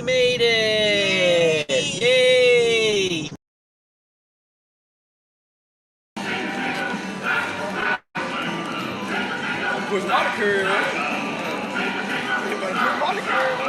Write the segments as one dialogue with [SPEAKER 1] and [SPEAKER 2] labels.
[SPEAKER 1] made it! Yay!
[SPEAKER 2] Push water curve. Push water curve.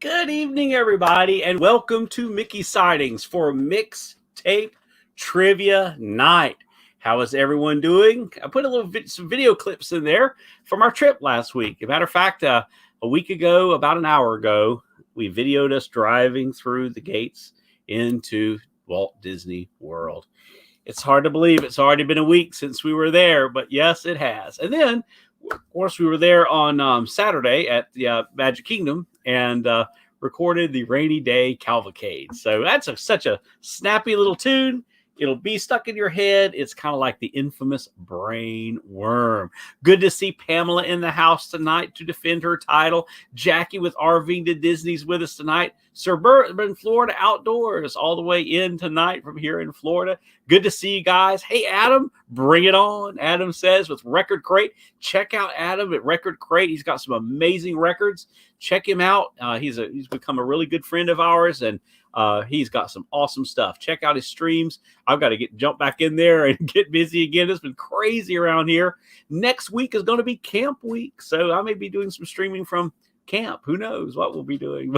[SPEAKER 1] Good evening, everybody, and welcome to Mickey Sightings for Mixtape Trivia Night. How is everyone doing? I put some video clips in there from our trip last week. As a matter of fact, a week ago, about an hour ago, we videoed us driving through the gates into Walt Disney World. It's hard to believe it's already been a week since we were there, but yes, it has. And then, of course, we were there on Saturday at the Magic Kingdom and recorded the Rainy Day Cavalcade. So that's such a snappy little tune. It'll be stuck in your head. It's kind of like the infamous brain worm. Good to see Pamela in the house tonight to defend her title. Jackie with RVing to Disney's with us tonight. Suburban Florida Outdoors all the way in tonight from here in Florida. Good to see you guys. Hey, Adam, bring it on. Adam says with Record Crate. Check out Adam at Record Crate. He's got some amazing records. Check him out. He's become a really good friend of ours, and he's got some awesome stuff. Check out his streams. I've got to jump back in there and get busy again. It's been crazy around here. Next week is going to be camp week, so I may be doing some streaming from camp. Who knows what we'll be doing?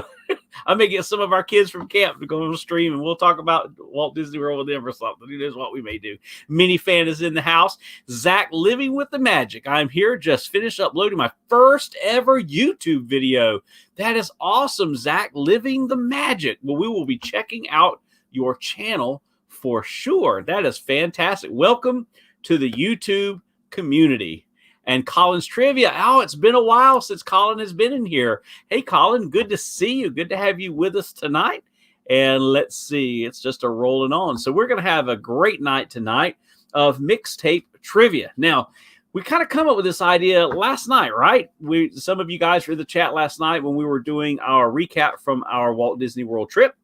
[SPEAKER 1] I may get some of our kids from camp to go on stream, and we'll talk about Walt Disney World with them or something. Who knows what we may do. Mini Fan is in the house. Zach Living with the Magic. I'm here. Just finished uploading my first ever YouTube video. That is awesome, Zach. Living the Magic. Well, we will be checking out your channel for sure. That is fantastic. Welcome to the YouTube community. And Colin's Trivia. Oh, it's been a while since Colin has been in here. Hey, Colin, good to see you. Good to have you with us tonight. And let's see, it's just a rolling on. So we're going to have a great night tonight of mixtape trivia. Now, we kind of come up with this idea last night, right? Some of you guys were in the chat last night when we were doing our recap from our Walt Disney World trip.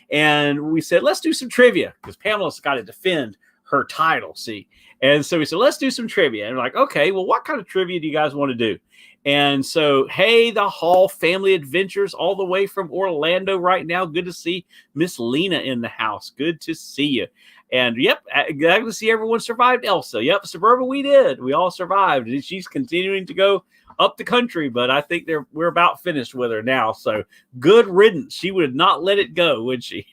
[SPEAKER 1] And we said, let's do some trivia because Pamela's got to defend her title, see? And so we said, let's do some trivia. And we're like, okay, well, what kind of trivia do you guys want to do? And so, hey, the Hall Family Adventures all the way from Orlando right now. Good to see Miss Lena in the house. Good to see you. And, yep, glad to see everyone survived Elsa. Yep, Suburban, we did. We all survived. And she's continuing to go up the country, but I think we're about finished with her now. So, good riddance. She would not let it go, would she?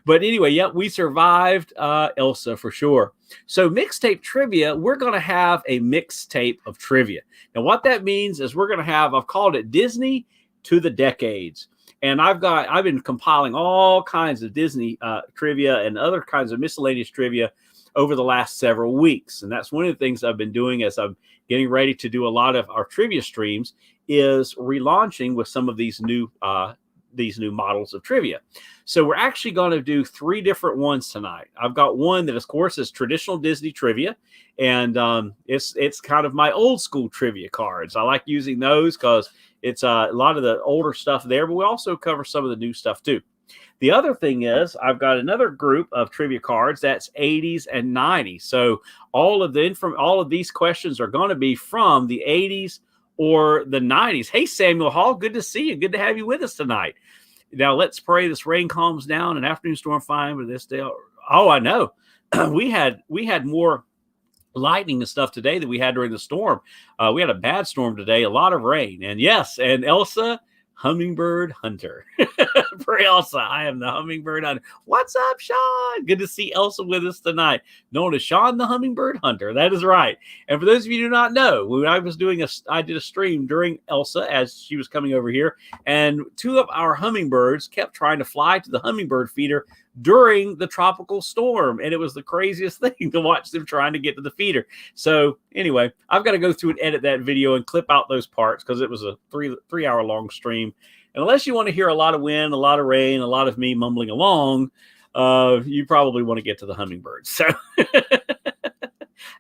[SPEAKER 1] But anyway, yeah, we survived Elsa for sure. So mixtape trivia, we're going to have a mixtape of trivia. Now, what that means is we're going to have, I've called it Disney to the decades. And I've been compiling all kinds of Disney trivia and other kinds of miscellaneous trivia over the last several weeks. And that's one of the things I've been doing as I'm getting ready to do a lot of our trivia streams, is relaunching with some of these new models of trivia. So we're actually going to do 3 different ones tonight. I've got one that, of course, is traditional Disney trivia, and it's kind of my old school trivia cards. I like using those because it's a lot of the older stuff there, but we also cover some of the new stuff too. The other thing is I've got another group of trivia cards that's 80s and 90s. So all of these questions are going to be from the 80s or the 90s. Hey, Samuel Hall, good to see you. Good to have you with us tonight. Now, let's pray this rain calms down. An afternoon storm fine with this day. Oh, I know. we had more lightning and stuff today than we had during the storm. We had a bad storm today, a lot of rain. And yes, and Elsa, hummingbird hunter. For Elsa, I am the hummingbird hunter. What's up, Sean? Good to see Elsa with us tonight. Known as Sean the hummingbird hunter. That is right. And for those of you who do not know, when I did a stream during Elsa as she was coming over here, and 2 of our hummingbirds kept trying to fly to the hummingbird feeder during the tropical storm, and it was the craziest thing to watch them trying to get to the feeder. So anyway, I've got to go through and edit that video and clip out those parts because it was a 3-hour long stream. And unless you want to hear a lot of wind, a lot of rain, a lot of me mumbling along, you probably want to get to the hummingbirds. So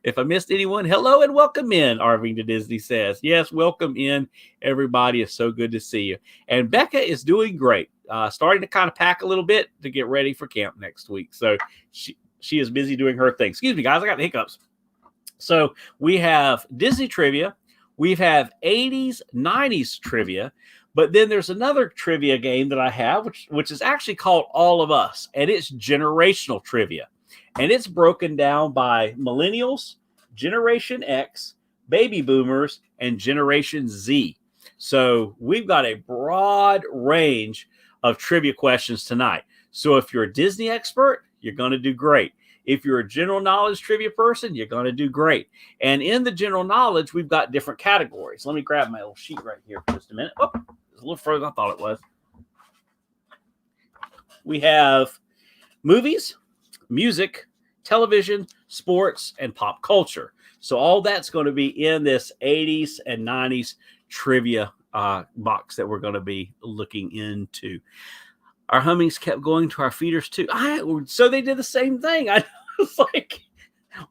[SPEAKER 1] if I missed anyone, hello and welcome in, Arving to Disney says. Yes, welcome in, everybody. It's so good to see you. And Becca is doing great. Starting to kind of pack a little bit to get ready for camp next week. So she is busy doing her thing. Excuse me, guys. I got the hiccups. So we have Disney trivia. We have 80s, 90s trivia. But then there's another trivia game that I have, which is actually called All of Us. And it's generational trivia. And it's broken down by Millennials, Generation X, Baby Boomers, and Generation Z. So we've got a broad range of trivia questions tonight. So if you're a Disney expert, you're going to do great. If you're a general knowledge trivia person, you're going to do great. And in the general knowledge, we've got different categories. Let me grab my little sheet right here for just a minute. Oh, it's a little further than I thought it was. We have movies, music, television, sports, and pop culture. So all that's going to be in this 80s and 90s trivia box that we're going to be looking into. Our hummings kept going to our feeders too. So they did the same thing. I was like,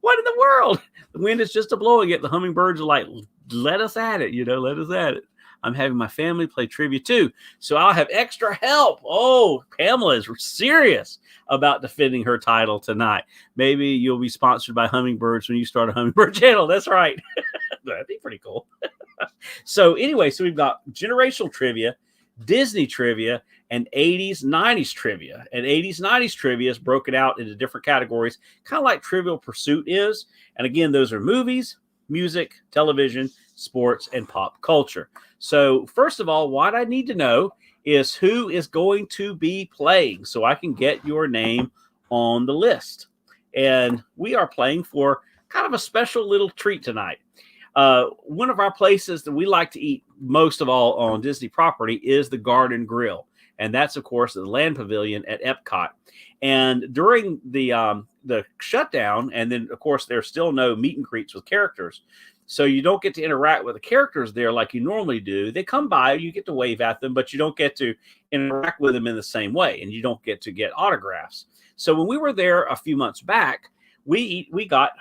[SPEAKER 1] what in the world? The wind is just blowing it. The hummingbirds are like, let us at it, let us at it. I'm having my family play trivia too. So I'll have extra help. Oh, Pamela is serious about defending her title tonight. Maybe you'll be sponsored by hummingbirds when you start a hummingbird channel. That's right. That'd be pretty cool. So anyway, so we've got generational trivia, Disney trivia, and 80s, 90s trivia. And 80s, 90s trivia is broken out into different categories, kind of like Trivial Pursuit is. And again, those are movies, music, television, sports, and pop culture. So first of all, what I need to know is who is going to be playing so I can get your name on the list. And we are playing for kind of a special little treat tonight. One of our places that we like to eat most of all on Disney property is the Garden Grill. And that's, of course, the Land Pavilion at Epcot. And during the shutdown, and then, of course, there's still no meet and greets with characters. So you don't get to interact with the characters there like you normally do. They come by, you get to wave at them, but you don't get to interact with them in the same way. And you don't get to get autographs. So when we were there a few months back, we got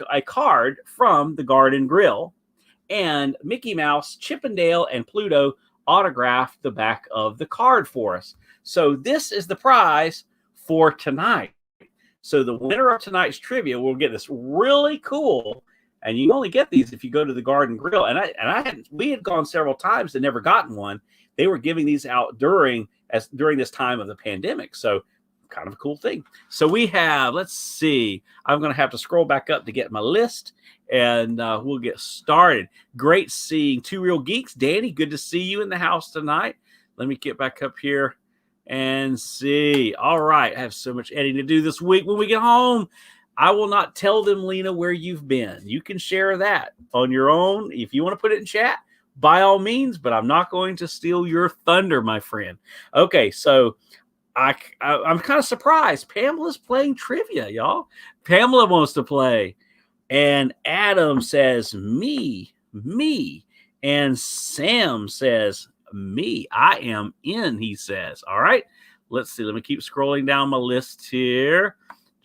[SPEAKER 1] a card from the Garden Grill, and Mickey Mouse, Chip and Dale, and Pluto autographed the back of the card for us. So this is the prize for tonight. So the winner of tonight's trivia will get this really cool, and you only get these if you go to the Garden Grill. We had gone several times and never gotten one. They were giving these out during this time of the pandemic. So kind of a cool thing. So we have, let's see, I'm going to have to scroll back up to get my list, and we'll get started. Great seeing Two Real Geeks. Danny, good to see you in the house tonight. Let me get back up here and see. All right. I have so much editing to do this week. When we get home, I will not tell them, Lena, where you've been. You can share that on your own. If you want to put it in chat, by all means, but I'm not going to steal your thunder, my friend. Okay, so I'm kind of surprised. Pamela's playing trivia, y'all. Pamela wants to play. And Adam says, me. And Sam says, me. I am in, he says. All right. Let's see. Let me keep scrolling down my list here.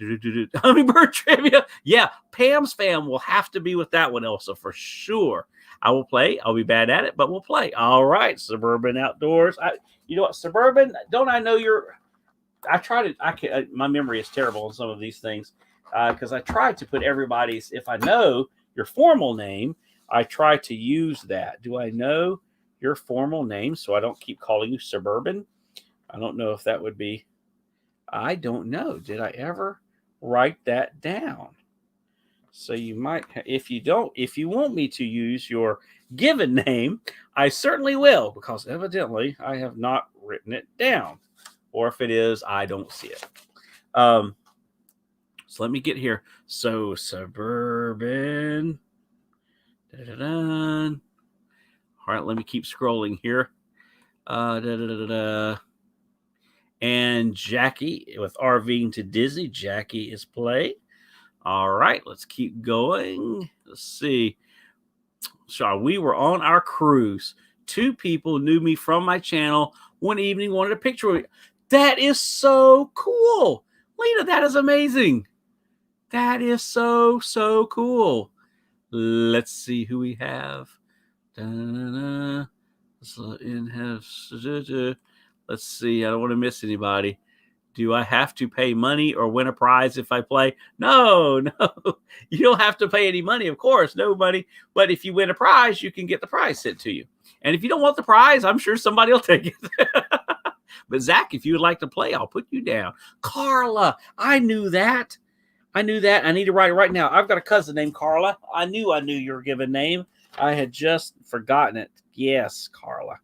[SPEAKER 1] Hummingbird trivia. Yeah, Pam's fam will have to be with that one, Elsa, for sure. I will play. I'll be bad at it, but we'll play. All right, Suburban Outdoors. You know what, Suburban? Don't I know your? I try to. I can. My memory is terrible on some of these things because I try to put everybody's. If I know your formal name, I try to use that. Do I know your formal name so I don't keep calling you Suburban? I don't know if that would be. I don't know. Did I ever write that down? So you might, if you want me to use your given name, I certainly will, because evidently I have not written it down. Or if it is, I don't see it. So let me get here. So Suburban. All right, let me keep scrolling here. And Jackie with RVing to Disney. Jackie is playing. All right, let's keep going. Let's see. So we were on our cruise. 2 people knew me from my channel. One evening wanted a picture with me. That is so cool. Lena, that is amazing. That is so cool. Let's see who we have. Let's see. I don't want to miss anybody. Do I have to pay money or win a prize if I play? No. You don't have to pay any money, of course. No money. But if you win a prize, you can get the prize sent to you. And if you don't want the prize, I'm sure somebody will take it. But Zach, if you would like to play, I'll put you down. Carla, I knew that. I need to write it right now. I've got a cousin named Carla. I knew your given name. I had just forgotten it. Yes, Carla.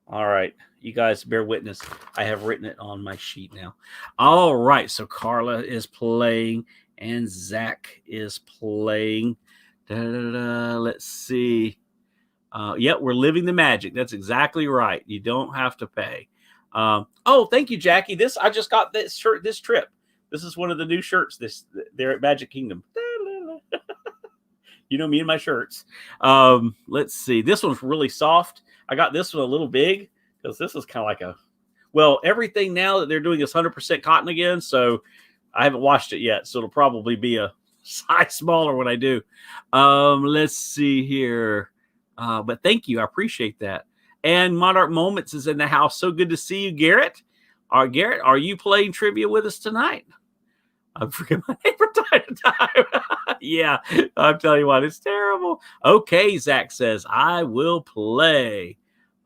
[SPEAKER 1] All right. You guys bear witness. I have written it on my sheet now. All right. So Carla is playing and Zach is playing. Let's see. We're living the magic. That's exactly right. You don't have to pay. Thank you, Jackie. I just got this shirt this trip. This is one of the new shirts there at Magic Kingdom. You know me and my shirts. Let's see. This one's really soft. I got this one a little big because this is kind of like everything now that they're doing is 100% cotton again. So I haven't washed it yet. So it'll probably be a size smaller when I do. Let's see here. But thank you. I appreciate that. And Monarch Moments is in the house. So good to see you, Garrett. Garrett, are you playing trivia with us tonight? I forget my name from time to time. Yeah, I'm telling you what, it's terrible. Okay, Zach says, I will play.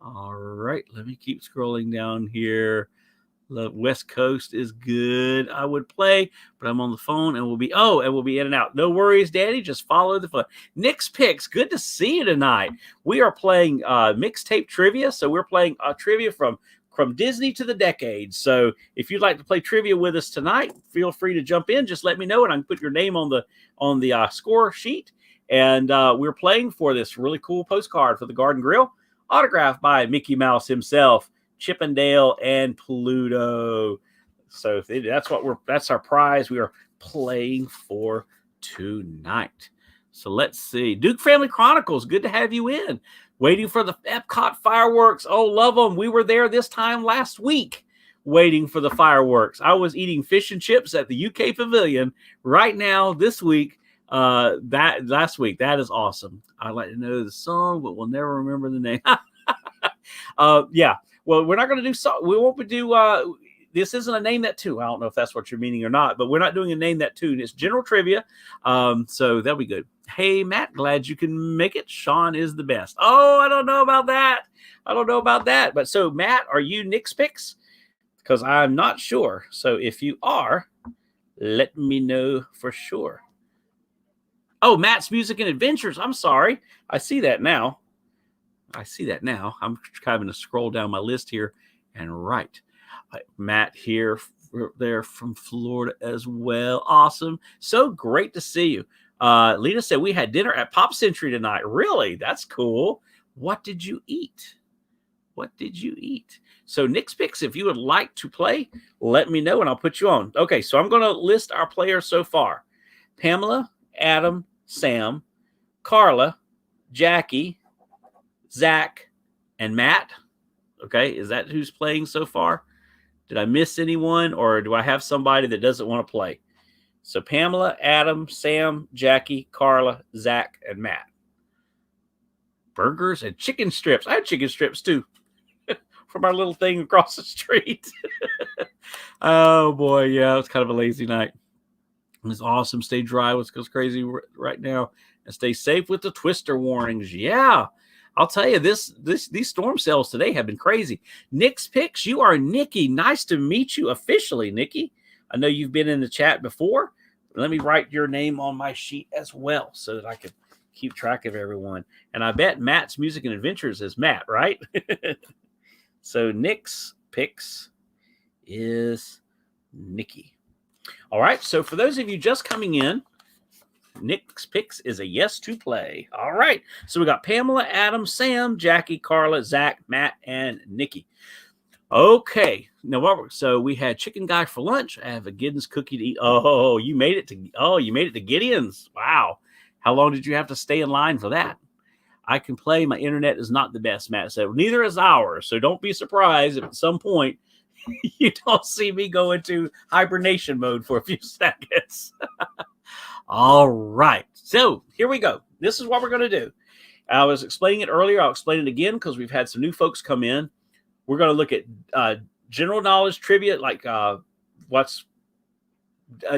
[SPEAKER 1] All right, let me keep scrolling down here. The West Coast is good. I would play, but I'm on the phone and we'll be in and out. No worries, Daddy. Just follow the fun. Nick's Picks, good to see you tonight. We are playing mixtape trivia. So we're playing trivia from Disney to the decades. So if you'd like to play trivia with us tonight, feel free to jump in. Just let me know and I can put your name on the score sheet. And we're playing for this really cool postcard for the Garden Grill, autographed by Mickey Mouse himself, Chippendale, and Pluto. So that's our prize we are playing for tonight. So let's see. Duke Family Chronicles, good to have you in. Waiting for the Epcot fireworks. Oh, love them. We were there this time last week waiting for the fireworks. I was eating fish and chips at the UK Pavilion right now this week. That last week. That is awesome. I'd like to know the song, but we'll never remember the name. Yeah. Well, we're not going to do we won't do this isn't a name that tune. I don't know if that's what you're meaning or not, but we're not doing a name that tune. It's general trivia. So that'll be good. Hey, Matt, glad you can make it. Sean is the best. Oh, I don't know about that. But so, Matt, are you Nick's Picks? Because I'm not sure. So if you are, let me know for sure. Oh, Matt's Music and Adventures. I'm sorry. I see that now. I'm having to scroll down my list here and right. Matt here, there from Florida as well. Awesome. So great to see you. Lena said, we had dinner at Pop Century tonight. Really? That's cool. What did you eat? What did you eat? So Nick's Picks, if you would like to play, let me know and I'll put you on. Okay, so I'm going to list our players so far. Pamela, Adam, Sam, Carla, Jackie, Zach, and Matt. Okay, is that who's playing so far? Did I miss anyone, or do I have somebody that doesn't want to play? So Pamela, Adam, Sam, Jackie, Carla, Zach, and Matt. Burgers and chicken strips. I had chicken strips too from our little thing across the street. Oh boy, yeah, it's kind of a lazy night. It's awesome. Stay dry. Let's go crazy right now, and stay safe with the twister warnings. Yeah, I'll tell you, these storm cells today have been crazy. Nick's Picks, you are Nikki. Nice to meet you officially, Nikki. I know you've been in the chat before. Let me write your name on my sheet as well so that I can keep track of everyone. And I bet Matt's Music and Adventures is Matt, right? So Nick's Picks is Nikki. All right. So for those of you just coming in, Nick's Picks is a yes to play. All right. So we got Pamela, Adam, Sam, Jackie, Carla, Zach, Matt, and Nikki. Okay. Now, so we had Chicken Guy for lunch. I have a Gideon's cookie to eat. Oh, you made it to Gideon's. Wow. How long did you have to stay in line for that? I can play. My internet is not the best, Matt said. Neither is ours. So don't be surprised if at some point you don't see me go into hibernation mode for a few seconds. All right. So here we go. This is what we're going to do. I was explaining it earlier. I'll explain it again because we've had some new folks come in. We're going to look at general knowledge trivia, like what's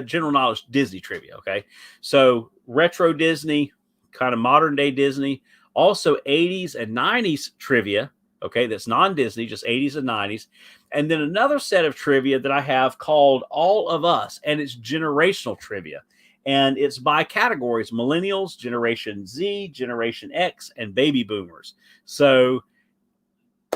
[SPEAKER 1] general knowledge Disney trivia. Okay. So retro Disney, kind of modern day Disney, also 80s and 90s trivia. Okay. That's non-Disney, just 80s and 90s. And then another set of trivia that I have called All of Us, and it's generational trivia. And it's by categories: Millennials, Generation Z, Generation X, and Baby Boomers. So,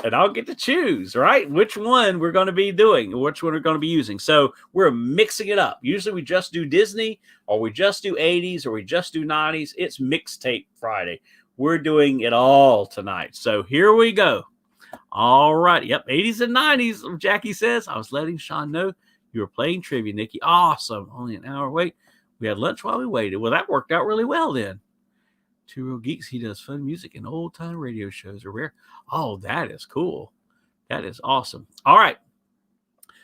[SPEAKER 1] and I'll get to choose, right, which one we're going to be doing, which one we're going to be using. So we're mixing it up. Usually we just do Disney, or we just do 80s, or we just do 90s. It's Mixtape Friday. We're doing it all tonight. So here we go. All right. Yep. 80s and 90s, Jackie says. I was letting Sean know you were playing trivia, Nikki. Awesome. Only an hour wait. We had lunch while we waited. Well, that worked out really well then. Two Real Geeks. He does fun music and old time radio shows are rare. Oh, that is cool. That is awesome. All right.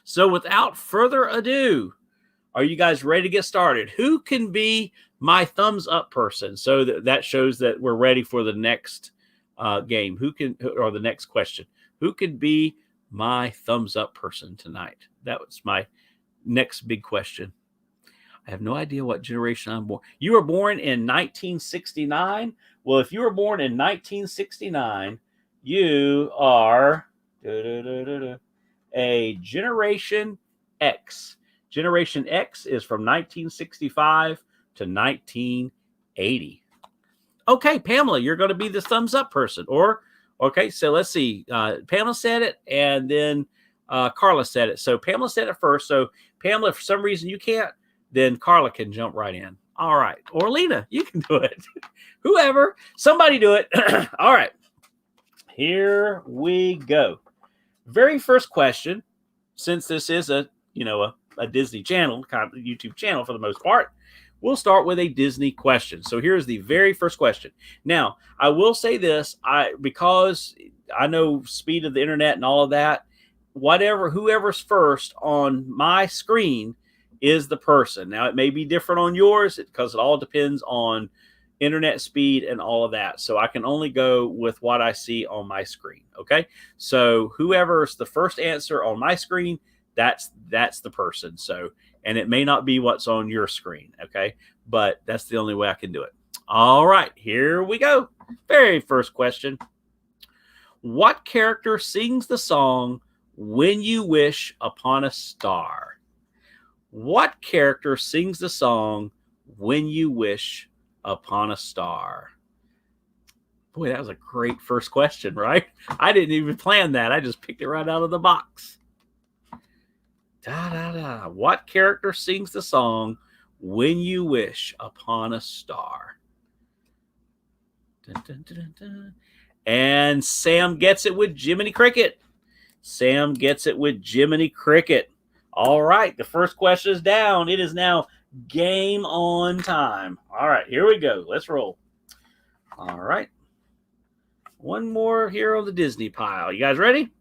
[SPEAKER 1] So without further ado, are you guys ready to get started? Who can be my thumbs up person? So that shows that we're ready for the next game. Who can, or the next question? Who can be my thumbs up person tonight? That was my next big question. I have no idea what generation I'm born. You were born in 1969. Well, if you were born in 1969, you are a Generation X. Generation X is from 1965 to 1980. Okay, Pamela, you're going to be the thumbs up person. Or, okay, so let's see. Pamela said it, and then Carla said it. So Pamela said it first. So Pamela, if for some reason you can't, then Carla can jump right in. All right. Or Lena, you can do it. Whoever, somebody do it. All right. Here we go. Very first question, since this is a Disney channel, kind of YouTube channel for the most part, we'll start with a Disney question. So here's the very first question. Now, I will say this, because I know speed of the internet and all of that, whoever's first on my screen is the person. Now, it may be different on yours because it all depends on internet speed and all of that. So I can only go with what I see on my screen. Okay. So whoever's the first answer on my screen, that's the person. So, and it may not be what's on your screen. Okay. But that's the only way I can do it. All right, here we go. Very first question. What character sings the song When You Wish Upon a Star? What character sings the song When You Wish Upon a Star? Boy, that was a great first question, right? I didn't even plan that. I just picked it right out of the box. What character sings the song When You Wish Upon a Star. Dun, dun, dun, dun. And Sam gets it with Jiminy Cricket. Sam gets it with Jiminy Cricket. All right, the first question is down. It is now game on time. All right, here we go. Let's roll. All right. One more here on the Disney pile. You guys ready?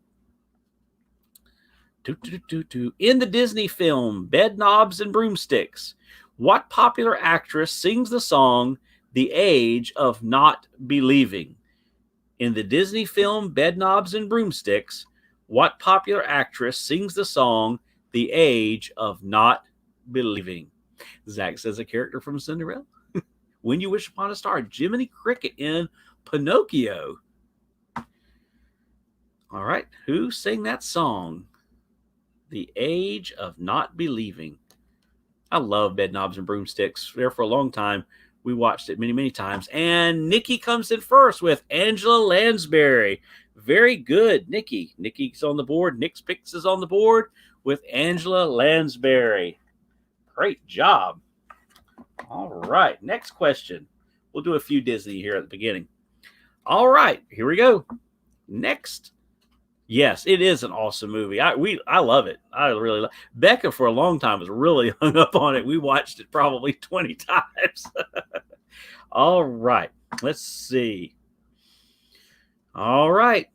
[SPEAKER 1] In the Disney film Bedknobs and Broomsticks, what popular actress sings the song The Age of Not Believing? In the Disney film Bedknobs and Broomsticks, what popular actress sings the song The Age of Not Believing? Zach says a character from Cinderella. When You Wish Upon a Star, Jiminy Cricket in Pinocchio. All right, who sang that song? The Age of Not Believing. I love Bedknobs and Broomsticks. There for a long time. We watched it many, many times. And Nikki comes in first with Angela Lansbury. Very good, Nikki. Nikki's on the board. Nick's Picks is on the board with Angela Lansbury. Great job. All right, next question. We'll do a few Disney here at the beginning. All right, here we go. Next. Yes, it is an awesome movie. I love it. I really love it. Becca for a long time was really hung up on it. We watched it probably 20 times. All right, let's see. All right.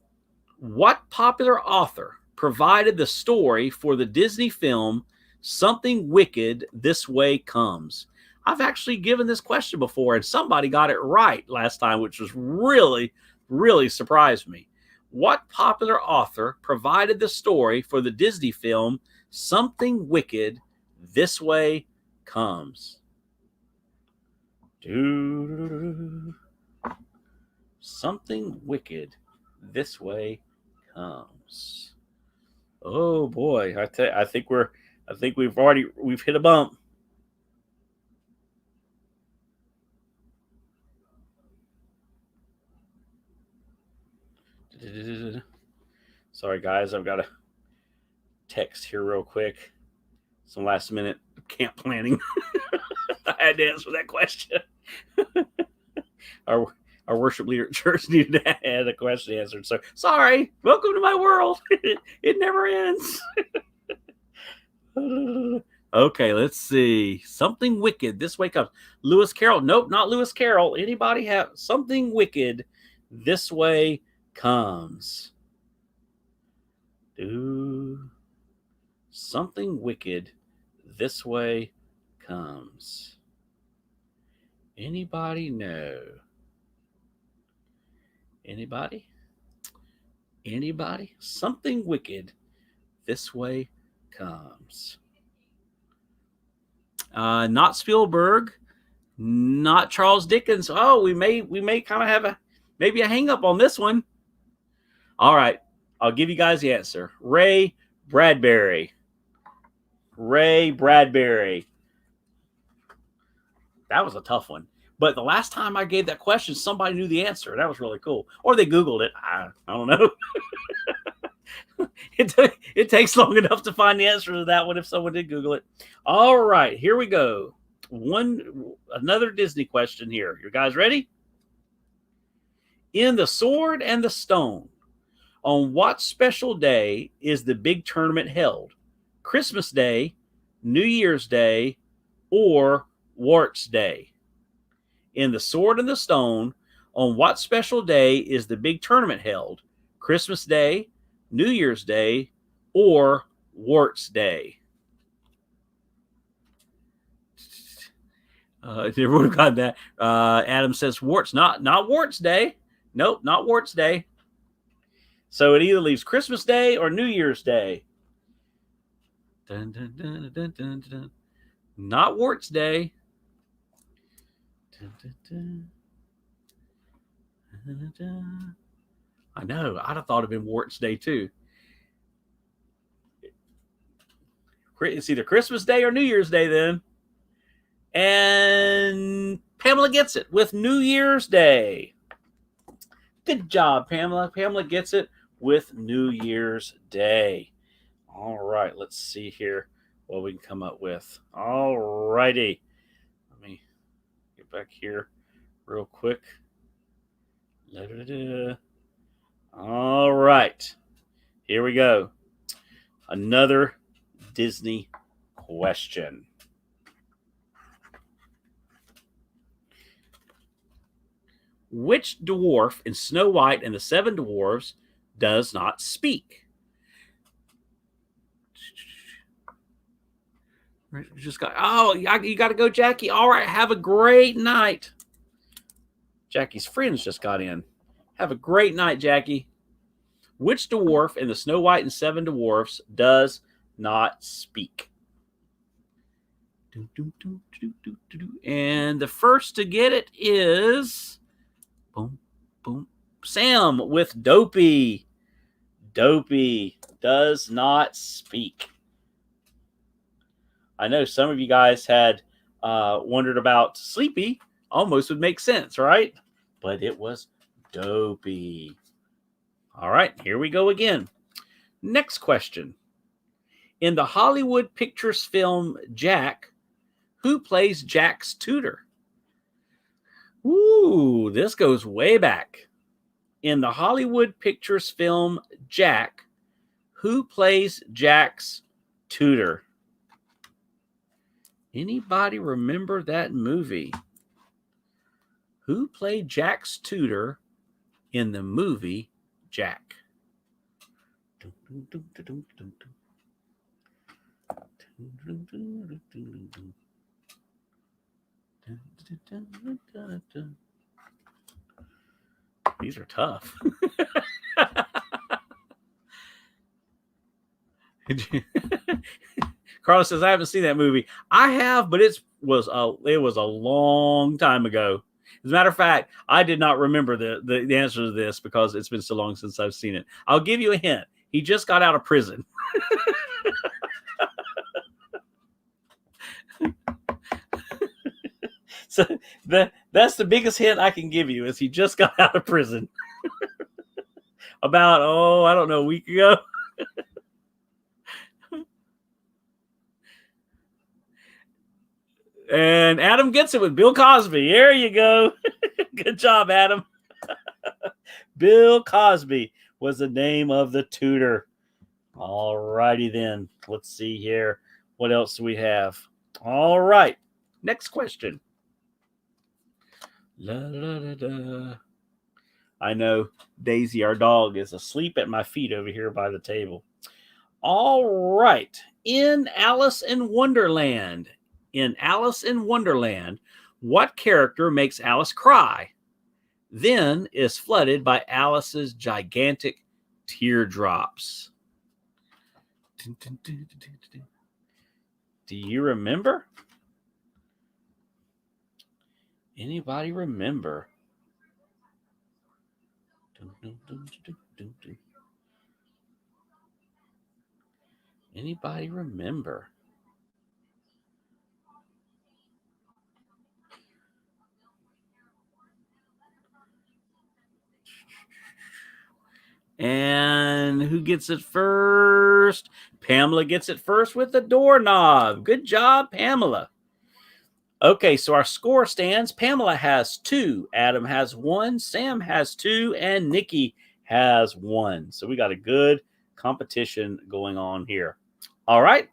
[SPEAKER 1] What popular author provided the story for the Disney film Something Wicked This Way Comes? I've actually given this question before, and somebody got it right last time, which was really, really surprised me. What popular author provided the story for the Disney film Something Wicked This Way Comes? Something Wicked This Way Comes. Oh boy, I think we've hit a bump. Sorry, guys. I've got a text here real quick. Some last minute camp planning. I had to answer that question. our worship leader at church needed to have a question answered. So sorry. Welcome to my world. It never ends. Okay, let's see. Something Wicked This Way Comes. Lewis Carroll. Nope, not Lewis Carroll. Anybody have Something Wicked This Way Comes? Something Wicked This Way Comes. Anybody know? Anybody? Anybody? Something Wicked This Way Comes. Not Spielberg, not Charles Dickens. Oh, we may kind of have maybe a hang up on this one. All right, I'll give you guys the answer. Ray Bradbury. Ray Bradbury. That was a tough one. But the last time I gave that question, somebody knew the answer. That was really cool. Or they Googled it. I don't know. It takes long enough to find the answer to that one if someone did Google it. All right, here we go. Another Disney question here. You guys ready? In The Sword and the Stone, on what special day is the big tournament held? Christmas Day, New Year's Day, or Wart's Day? In The Sword and the Stone, on what special day is the big tournament held? Christmas Day, New Year's Day, or Wart's Day? Everyone got that. Adam says Wart's. Not Wart's Day. Nope, not Wart's Day. So it either leaves Christmas Day or New Year's Day. Dun, dun, dun, dun, dun, dun. Not Wart's Day. Dun, dun, dun. Dun, dun. I know. I'd have thought it'd been Wart's Day too. It's either Christmas Day or New Year's Day then. And Pamela gets it with New Year's Day. Good job, Pamela. Pamela gets it with New Year's Day. All right, let's see here what we can come up with. All righty. back here real quick. Da-da-da-da. All right. Here we go. Another Disney question. Which dwarf in Snow White and the Seven Dwarfs does not speak? Just got, oh, you got to go, Jackie. All right, have a great night. Jackie's friends just got in. Have a great night, Jackie. Which dwarf in the Snow White and Seven Dwarfs does not speak? And the first to get it is boom, boom, Sam with Dopey. Dopey does not speak. I know some of you guys had wondered about Sleepy. Almost would make sense, right? But it was Dopey. All right, here we go again. Next question. In the Hollywood Pictures film Jack, who plays Jack's tutor? Ooh, this goes way back. In the Hollywood Pictures film Jack, who plays Jack's tutor? Anybody remember that movie? Who played Jack's tutor in the movie Jack? These are tough. Carlos says, I haven't seen that movie. I have, but it was a long time ago. As a matter of fact, I did not remember the answer to this because it's been so long since I've seen it. I'll give you a hint. He just got out of prison. So that's the biggest hint I can give you is he just got out of prison. About, I don't know, a week ago. And Adam gets it with Bill Cosby. There you go. Good job, Adam. Bill Cosby was the name of the tutor. All righty then. Let's see here. What else do we have? All right. Next question. La, la, la, la. I know Daisy, our dog, is asleep at my feet over here by the table. All right. In Alice in Wonderland, what character makes Alice cry? Then is flooded by Alice's gigantic teardrops. Do you remember? Anybody remember? Anybody remember? And who gets it first? Pamela gets it first with the doorknob. Good job, Pamela. Okay, so our score stands. Pamela has 2, Adam has 1, Sam has 2, and Nikki has 1. So we got a good competition going on here. All right.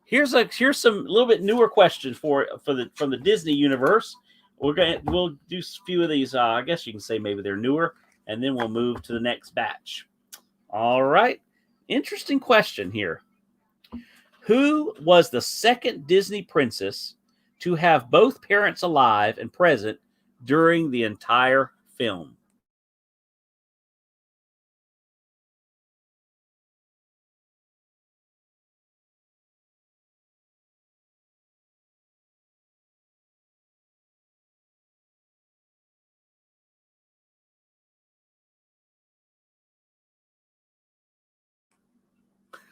[SPEAKER 1] Here's some little bit newer questions from the Disney universe. We'll do a few of these. I guess you can say maybe they're newer, and then we'll move to the next batch. All right. Interesting question here. Who was the second Disney princess to have both parents alive and present during the entire film?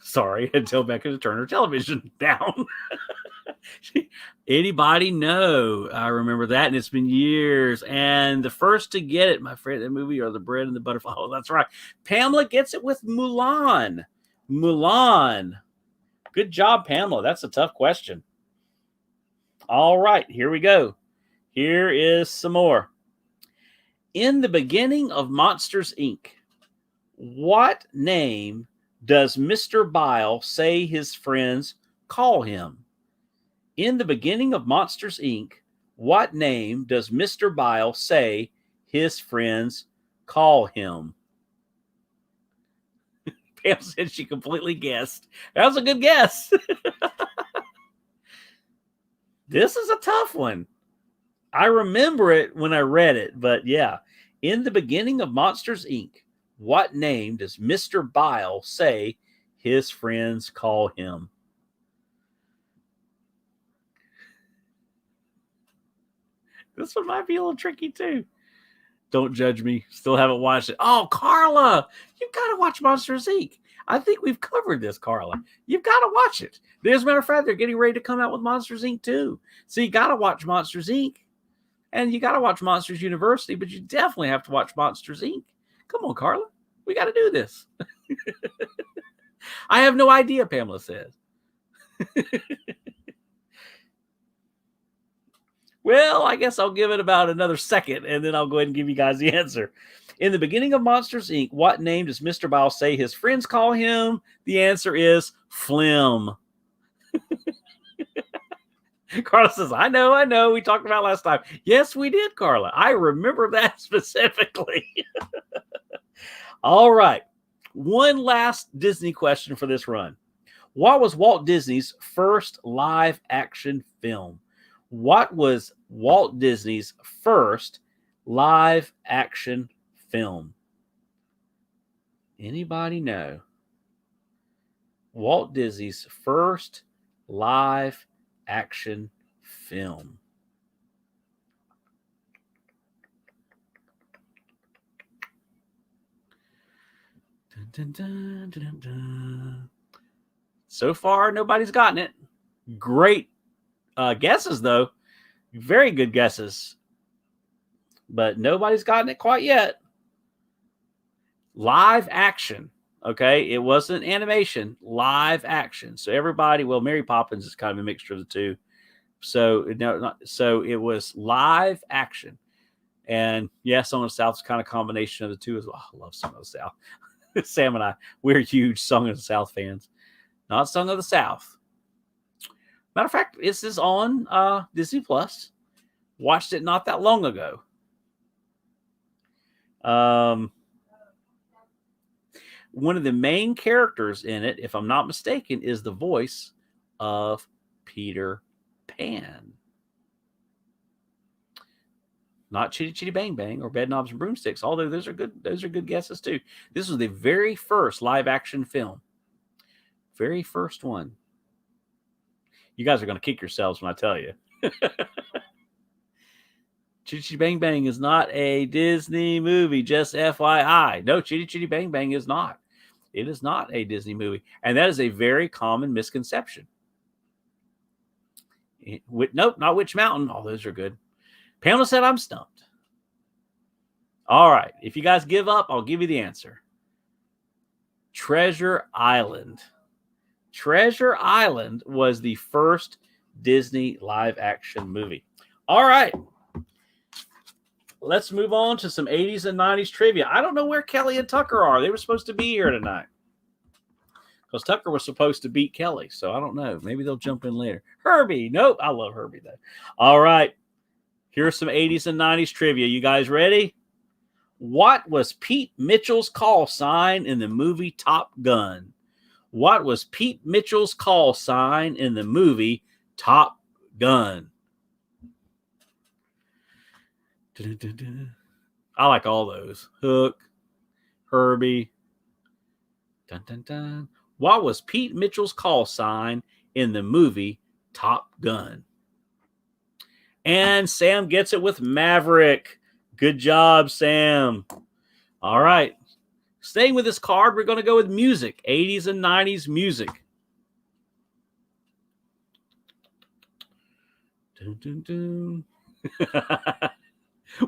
[SPEAKER 1] Sorry, until Becca to turn her television down. Anybody know? I remember that, and it's been years. And the first to get it, my friend, that movie, or The Bread and the Butterfly. Oh, that's right. Pamela gets it with Mulan. Mulan. Good job, Pamela. That's a tough question. All right, here we go. Here is some more. In the beginning of Monsters, Inc., what name does Mr. Bile say his friends call him? In the beginning of Monsters, Inc., what name does Mr. Bile say his friends call him? Pam said she completely guessed. That was a good guess. This is a tough one. I remember it when I read it, but yeah. In the beginning of Monsters, Inc., what name does Mr. Bile say his friends call him? This one might be a little tricky too. Don't judge me. Still haven't watched it. Oh, Carla, you've got to watch Monsters, Inc. I think we've covered this, Carla. You've got to watch it. As a matter of fact, they're getting ready to come out with Monsters, Inc. too. So you got to watch Monsters, Inc. And you got to watch Monsters University, but you definitely have to watch Monsters, Inc. Come on, Carla. We got to do this. I have no idea, Pamela says. Well, I guess I'll give it about another second, and then I'll go ahead and give you guys the answer. In the beginning of Monsters, Inc., what name does Mr. Bile say his friends call him? The answer is Flim. Carla says, I know. We talked about last time. Yes, we did, Carla. I remember that specifically. All right. One last Disney question for this run. What was Walt Disney's first live action film? What was Walt Disney's first live action film? Anybody know? Walt Disney's first live action film. Dun, dun, dun, dun, dun. So far, nobody's gotten it. Great guesses, though. Very good guesses. But nobody's gotten it quite yet. Live action. Okay, it wasn't animation, live action. So everybody, well, Mary Poppins is kind of a mixture of the two. So so it was live action. And yeah, Song of the South is kind of a combination of the two as well. I love Song of the South. Sam and I, we're huge Song of the South fans. Not Song of the South. Matter of fact, this is on Disney Plus. Watched it not that long ago. One of the main characters in it, if I'm not mistaken, is the voice of Peter Pan. Not Chitty Chitty Bang Bang or Bed Knobs and Broomsticks, although those are good guesses too. This was the very first live action film. Very first one. You guys are going to kick yourselves when I tell you. Chitty Chitty Bang Bang is not a Disney movie, just FYI. No, Chitty Chitty Bang Bang is not. It is not a Disney movie. And that is a very common misconception. Nope, not Witch Mountain. Oh, those are good. Pamela said I'm stumped. All right. If you guys give up, I'll give you the answer. Treasure Island. Treasure Island was the first Disney live action movie. All right. Let's move on to some 80s and 90s trivia. I don't know where Kelly and Tucker are. They were supposed to be here tonight. Because Tucker was supposed to beat Kelly. So I don't know. Maybe they'll jump in later. Herbie. Nope. I love Herbie, though. All right. Here's some 80s and 90s trivia. You guys ready? What was Pete Mitchell's call sign in the movie Top Gun? What was Pete Mitchell's call sign in the movie Top Gun? I like all those. Hook, Herbie. Dun, dun, dun. What was Pete Mitchell's call sign in the movie Top Gun? And Sam gets it with Maverick. Good job, Sam. All right. Staying with this card, we're going to go with music. 80s and 90s music. Dun, dun, dun.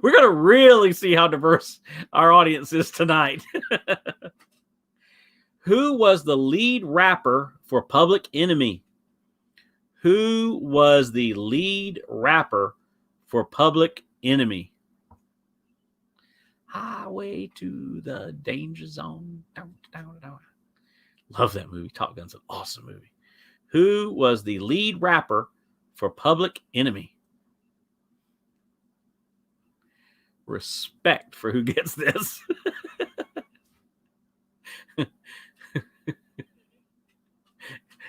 [SPEAKER 1] We're going to really see how diverse our audience is tonight. Who was the lead rapper for Public Enemy? Who was the lead rapper for Public Enemy? Highway to the Danger Zone. Love that movie. Top Gun's an awesome movie. Who was the lead rapper for Public Enemy? Respect for who gets this.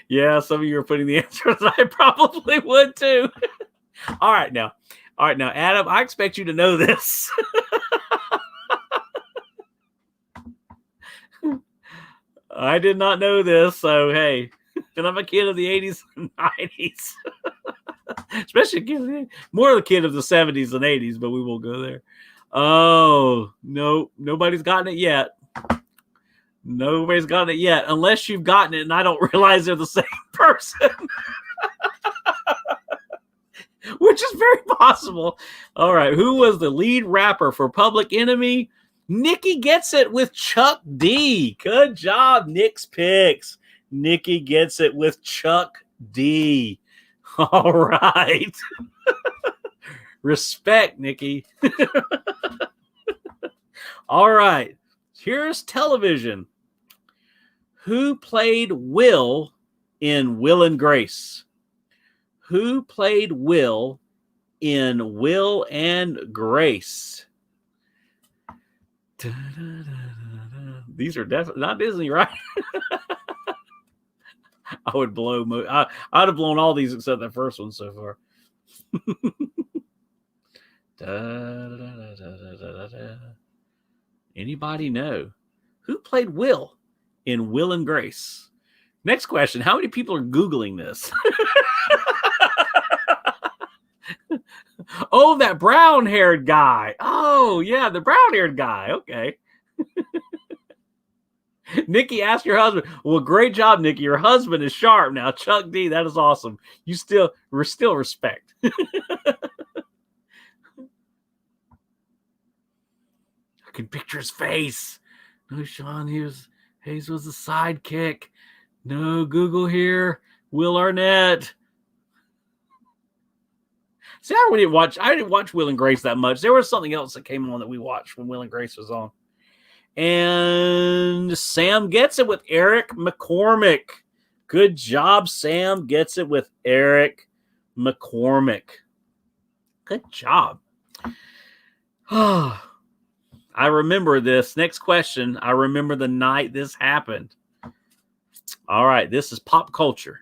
[SPEAKER 1] Yeah, some of you are putting the answers. I probably would too. All right, now, Adam, I expect you to know this. I did not know this, so hey, and I'm a kid of the 80s and 90s. Especially a kid, more of a kid of the 70s and 80s, but we won't go there. Oh, no, nobody's gotten it yet. Nobody's gotten it yet, unless you've gotten it and I don't realize they're the same person. Which is very possible. All right, who was the lead rapper for Public Enemy? Nikki gets it with Chuck D. Good job, Nick's picks. Nikki gets it with Chuck D. All right. Respect, Nikki. All right. Here's television. Who played Will in Will and Grace? Who played Will in Will and Grace? These are definitely not Disney, right? I would blow. I'd have blown all these except the first one so far. Anybody know who played Will in Will and Grace? Next question: how many people are Googling this? Oh, that brown-haired guy. Oh, yeah, the brown-haired guy. Okay. Nikki, ask your husband. Well, great job, Nikki. Your husband is sharp now. Chuck D, that is awesome. We're still respect. I can picture his face. No, Sean, Hayes was the sidekick. No, Google here. Will Arnett. See, I didn't watch Will and Grace that much. There was something else that came on that we watched when Will and Grace was on. And Sam gets it with Eric McCormick. Good job, Sam gets it with Eric McCormick. Good job. I remember this. Next question. I remember the night this happened. All right, this is pop culture.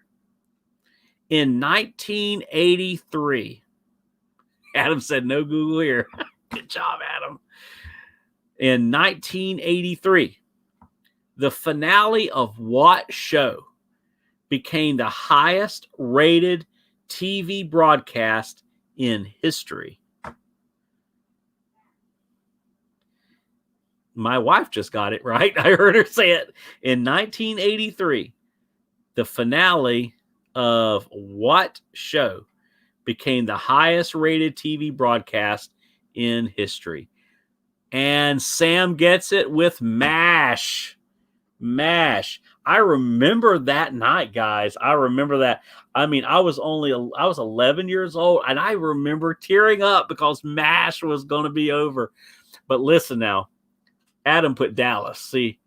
[SPEAKER 1] In 1983, Adam said no Google here. Good job, Adam. In 1983, the finale of what show became the highest rated TV broadcast in history? My wife just got it right. I heard her say it. In 1983, the finale of what show became the highest rated TV broadcast in history? And Sam gets it with MASH. MASH. I remember that night, guys. I remember that. I mean, I was 11 years old, and I remember tearing up because MASH was going to be over. But listen now, Adam put Dallas. See,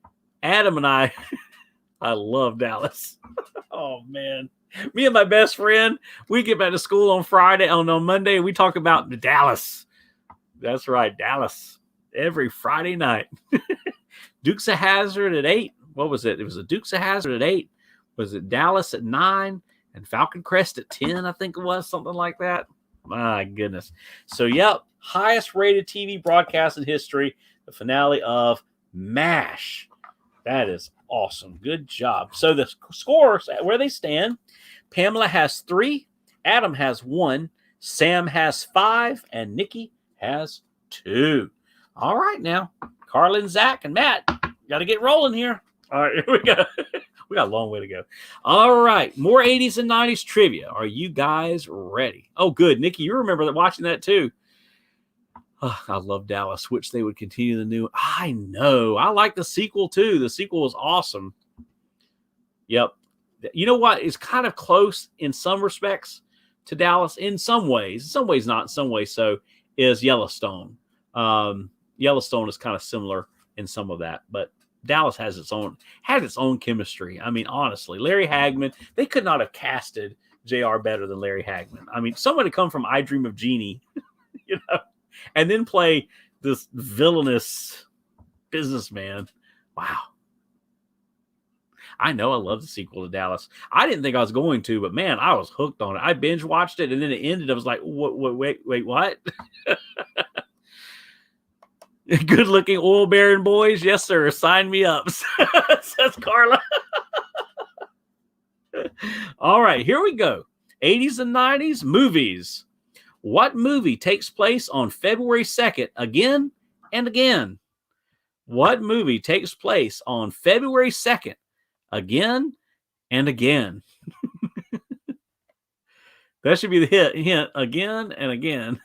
[SPEAKER 1] Adam and I love Dallas. Oh, man. Me and my best friend, we get back to school on Monday, and we talk about Dallas. That's right, Dallas. Every Friday night. Dukes of Hazzard at 8. What was it? It was a Dukes of Hazzard at 8. Was it Dallas at 9? And Falcon Crest at 10, I think it was. Something like that. My goodness. So, yep. Highest rated TV broadcast in history. The finale of MASH. That is awesome. Good job. So, the scores, where they stand. Pamela has 3. Adam has 1. Sam has 5. And Nikki has 2. All right, now, Carlin, Zach, and Matt, got to get rolling here. All right, here we go. We got a long way to go. All right, more 80s and 90s trivia. Are you guys ready? Oh, good. Nikki, you remember watching that too. Oh, I love Dallas. Wish they would continue the new. I know. I like the sequel too. The sequel was awesome. Yep. You know what is kind of close in some respects to Dallas, in some ways not, in some ways so, is Yellowstone. Yellowstone is kind of similar in some of that, but Dallas had its own chemistry. I mean, honestly, Larry Hagman, they could not have casted JR better than Larry Hagman. I mean, someone to come from I Dream of Genie, and then play this villainous businessman. Wow. I know I love the sequel to Dallas. I didn't think I was going to, but man, I was hooked on it. I binge watched it, and then it ended. I was like, wait, what? Good looking oil baron boys. Yes, sir. Sign me up, says Carla. All right, here we go. 80s and 90s movies. What movie takes place on February 2nd again and again? What movie takes place on February 2nd again and again? That should be the hint again and again.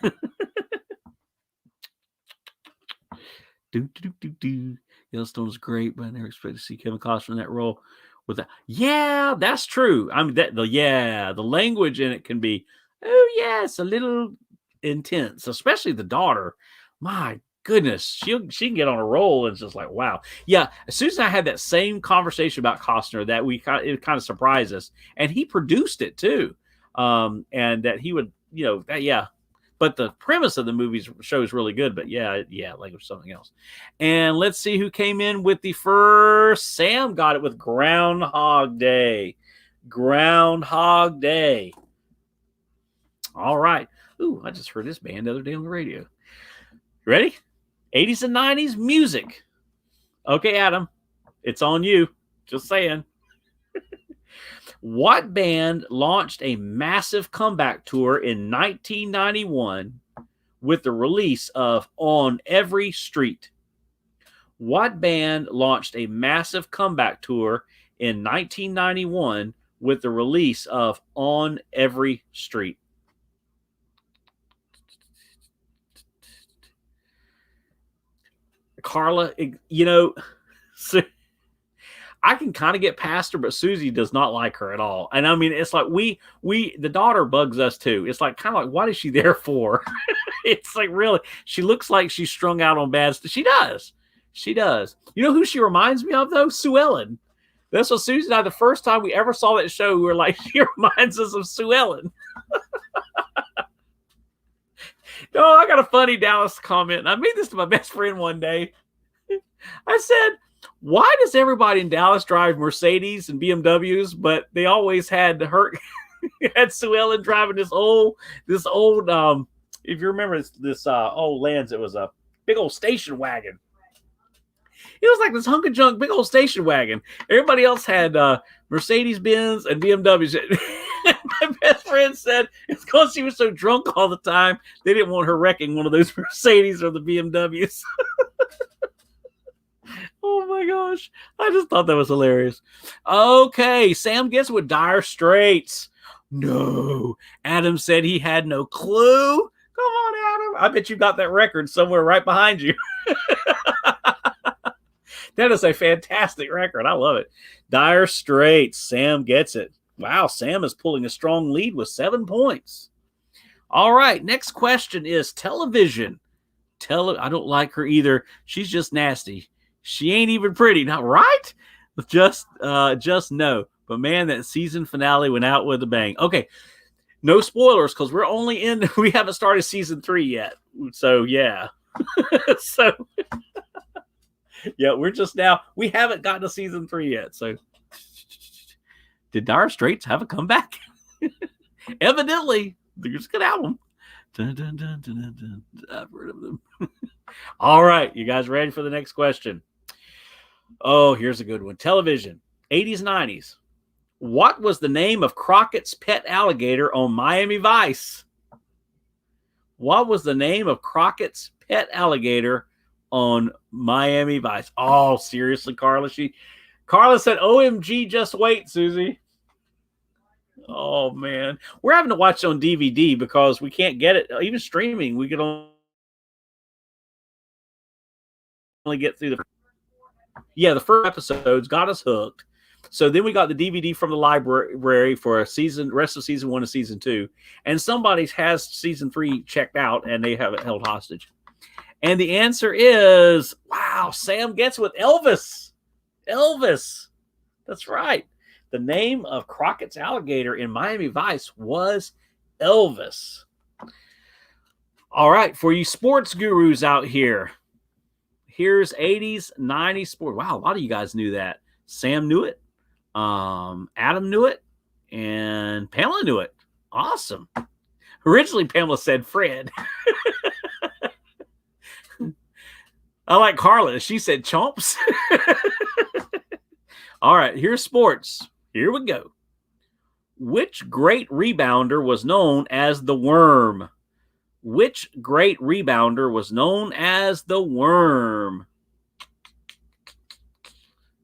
[SPEAKER 1] Yellowstone is great, but I never expected to see Kevin Costner in that role. With that, yeah, that's true. I mean, the language in it can be, oh yeah, it's a little intense, especially the daughter. My goodness, she can get on a roll, and it's just like, wow. Yeah, as soon as I had that same conversation about Costner, that it kind of surprised us, and he produced it too, and that he would, yeah. But the premise of the show is really good. But yeah, language something else. And let's see who came in with the first. Sam got it with Groundhog Day. Groundhog Day. All right. Ooh, I just heard this band the other day on the radio. You ready? 80s and 90s music. Okay, Adam, it's on you. Just saying. What band launched a massive comeback tour in 1991 with the release of On Every Street? What band launched a massive comeback tour in 1991 with the release of On Every Street? Carla, I can kind of get past her, but Susie does not like her at all. And I mean, it's like the daughter bugs us too. It's like kind of like, what is she there for? It's like, really, she looks like she's strung out on bad stuff. She does. You know who she reminds me of though? Sue Ellen. That's what Susie and I, the first time we ever saw that show, we were like, she reminds us of Sue Ellen. No, I got a funny Dallas comment. I made this to my best friend one day. I said, why does everybody in Dallas drive Mercedes and BMWs, but they always had had Sue Ellen driving this old, if you remember this old Lands, it was a big old station wagon. It was like this hunk of junk, big old station wagon. Everybody else had Mercedes Benz and BMWs. My best friend said it's because she was so drunk all the time, they didn't want her wrecking one of those Mercedes or the BMWs. Oh my gosh. I just thought that was hilarious. Okay, Sam gets with Dire Straits. No. Adam said he had no clue. Come on, Adam. I bet you got that record somewhere right behind you. That is a fantastic record. I love it. Dire Straits. Sam gets it. Wow, Sam is pulling a strong lead with 7 points. All right, next question is television. I don't like her either. She's just nasty. She ain't even pretty, not right? Just no. But man, that season finale went out with a bang. Okay, no spoilers because we haven't started season 3 yet. So yeah, yeah, we haven't gotten to season 3 yet. So did Dire Straits have a comeback? Evidently, they're just a good album. Dun, dun, dun, dun, dun, dun. I've heard of them. All right, you guys ready for the next question? Oh, here's a good one. Television, 80s, 90s. What was the name of Crockett's pet alligator on Miami Vice? What was the name of Crockett's pet alligator on Miami Vice? Oh, seriously, Carla? Carla said, OMG, just wait, Susie. Oh, man. We're having to watch it on DVD because we can't get it. Even streaming, we could only get through the first episodes got us hooked. So then we got the DVD from the library for rest of season 1 and season 2. And somebody has season 3 checked out and they have it held hostage. And the answer is, wow, Sam gets with Elvis. Elvis. That's right. The name of Crockett's alligator in Miami Vice was Elvis. All right, for you sports gurus out here, here's 80s, 90s sport. Wow, a lot of you guys knew that. Sam knew it. Adam knew it. And Pamela knew it. Awesome. Originally, Pamela said Fred. I like Carla. She said chomps. All right, here's sports. Here we go. Which great rebounder was known as the Worm? Which great rebounder was known as the Worm?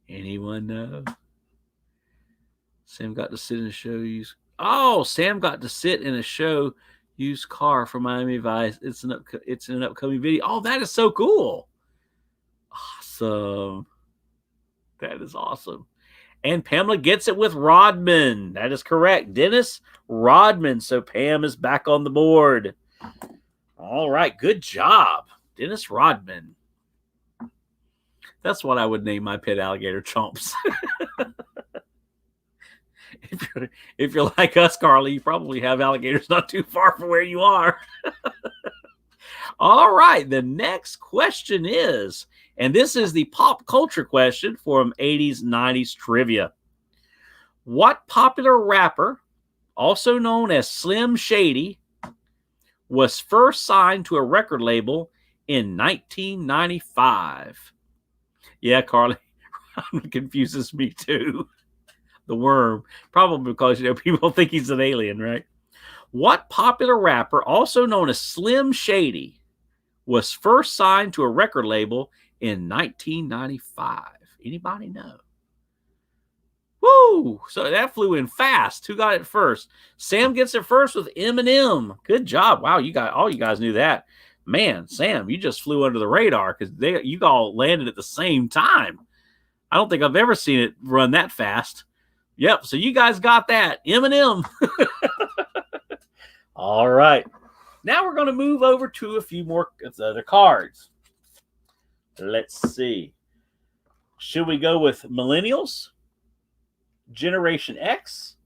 [SPEAKER 1] Anyone know? Sam got to sit in a show use. Oh, Sam got to sit in a show used car for Miami Vice. It's an upcoming video. Oh, that is so cool. Awesome. That is awesome. And Pamela gets it with Rodman. That is correct. Dennis Rodman. So Pam is back on the board. All right. Good job. Dennis Rodman. That's what I would name my pet alligator, Chomps. If you're like us, Carly, you probably have alligators not too far from where you are. All right. The next question is, and this is the pop culture question from 80s, 90s trivia. What popular rapper, also known as Slim Shady, was first signed to a record label in 1995? Yeah, Carly, it confuses me too. The Worm, probably because, people think he's an alien, right? What popular rapper, also known as Slim Shady, was first signed to a record label in 1995? Anybody know? Woo! So that flew in fast. Who got it first? Sam gets it first with Eminem. Good job. Wow, all you guys knew that. Man, Sam, you just flew under the radar because you all landed at the same time. I don't think I've ever seen it run that fast. Yep, so you guys got that. Eminem. All right. Now we're going to move over to a few more other cards. Let's see. Should we go with Millennials, Generation X,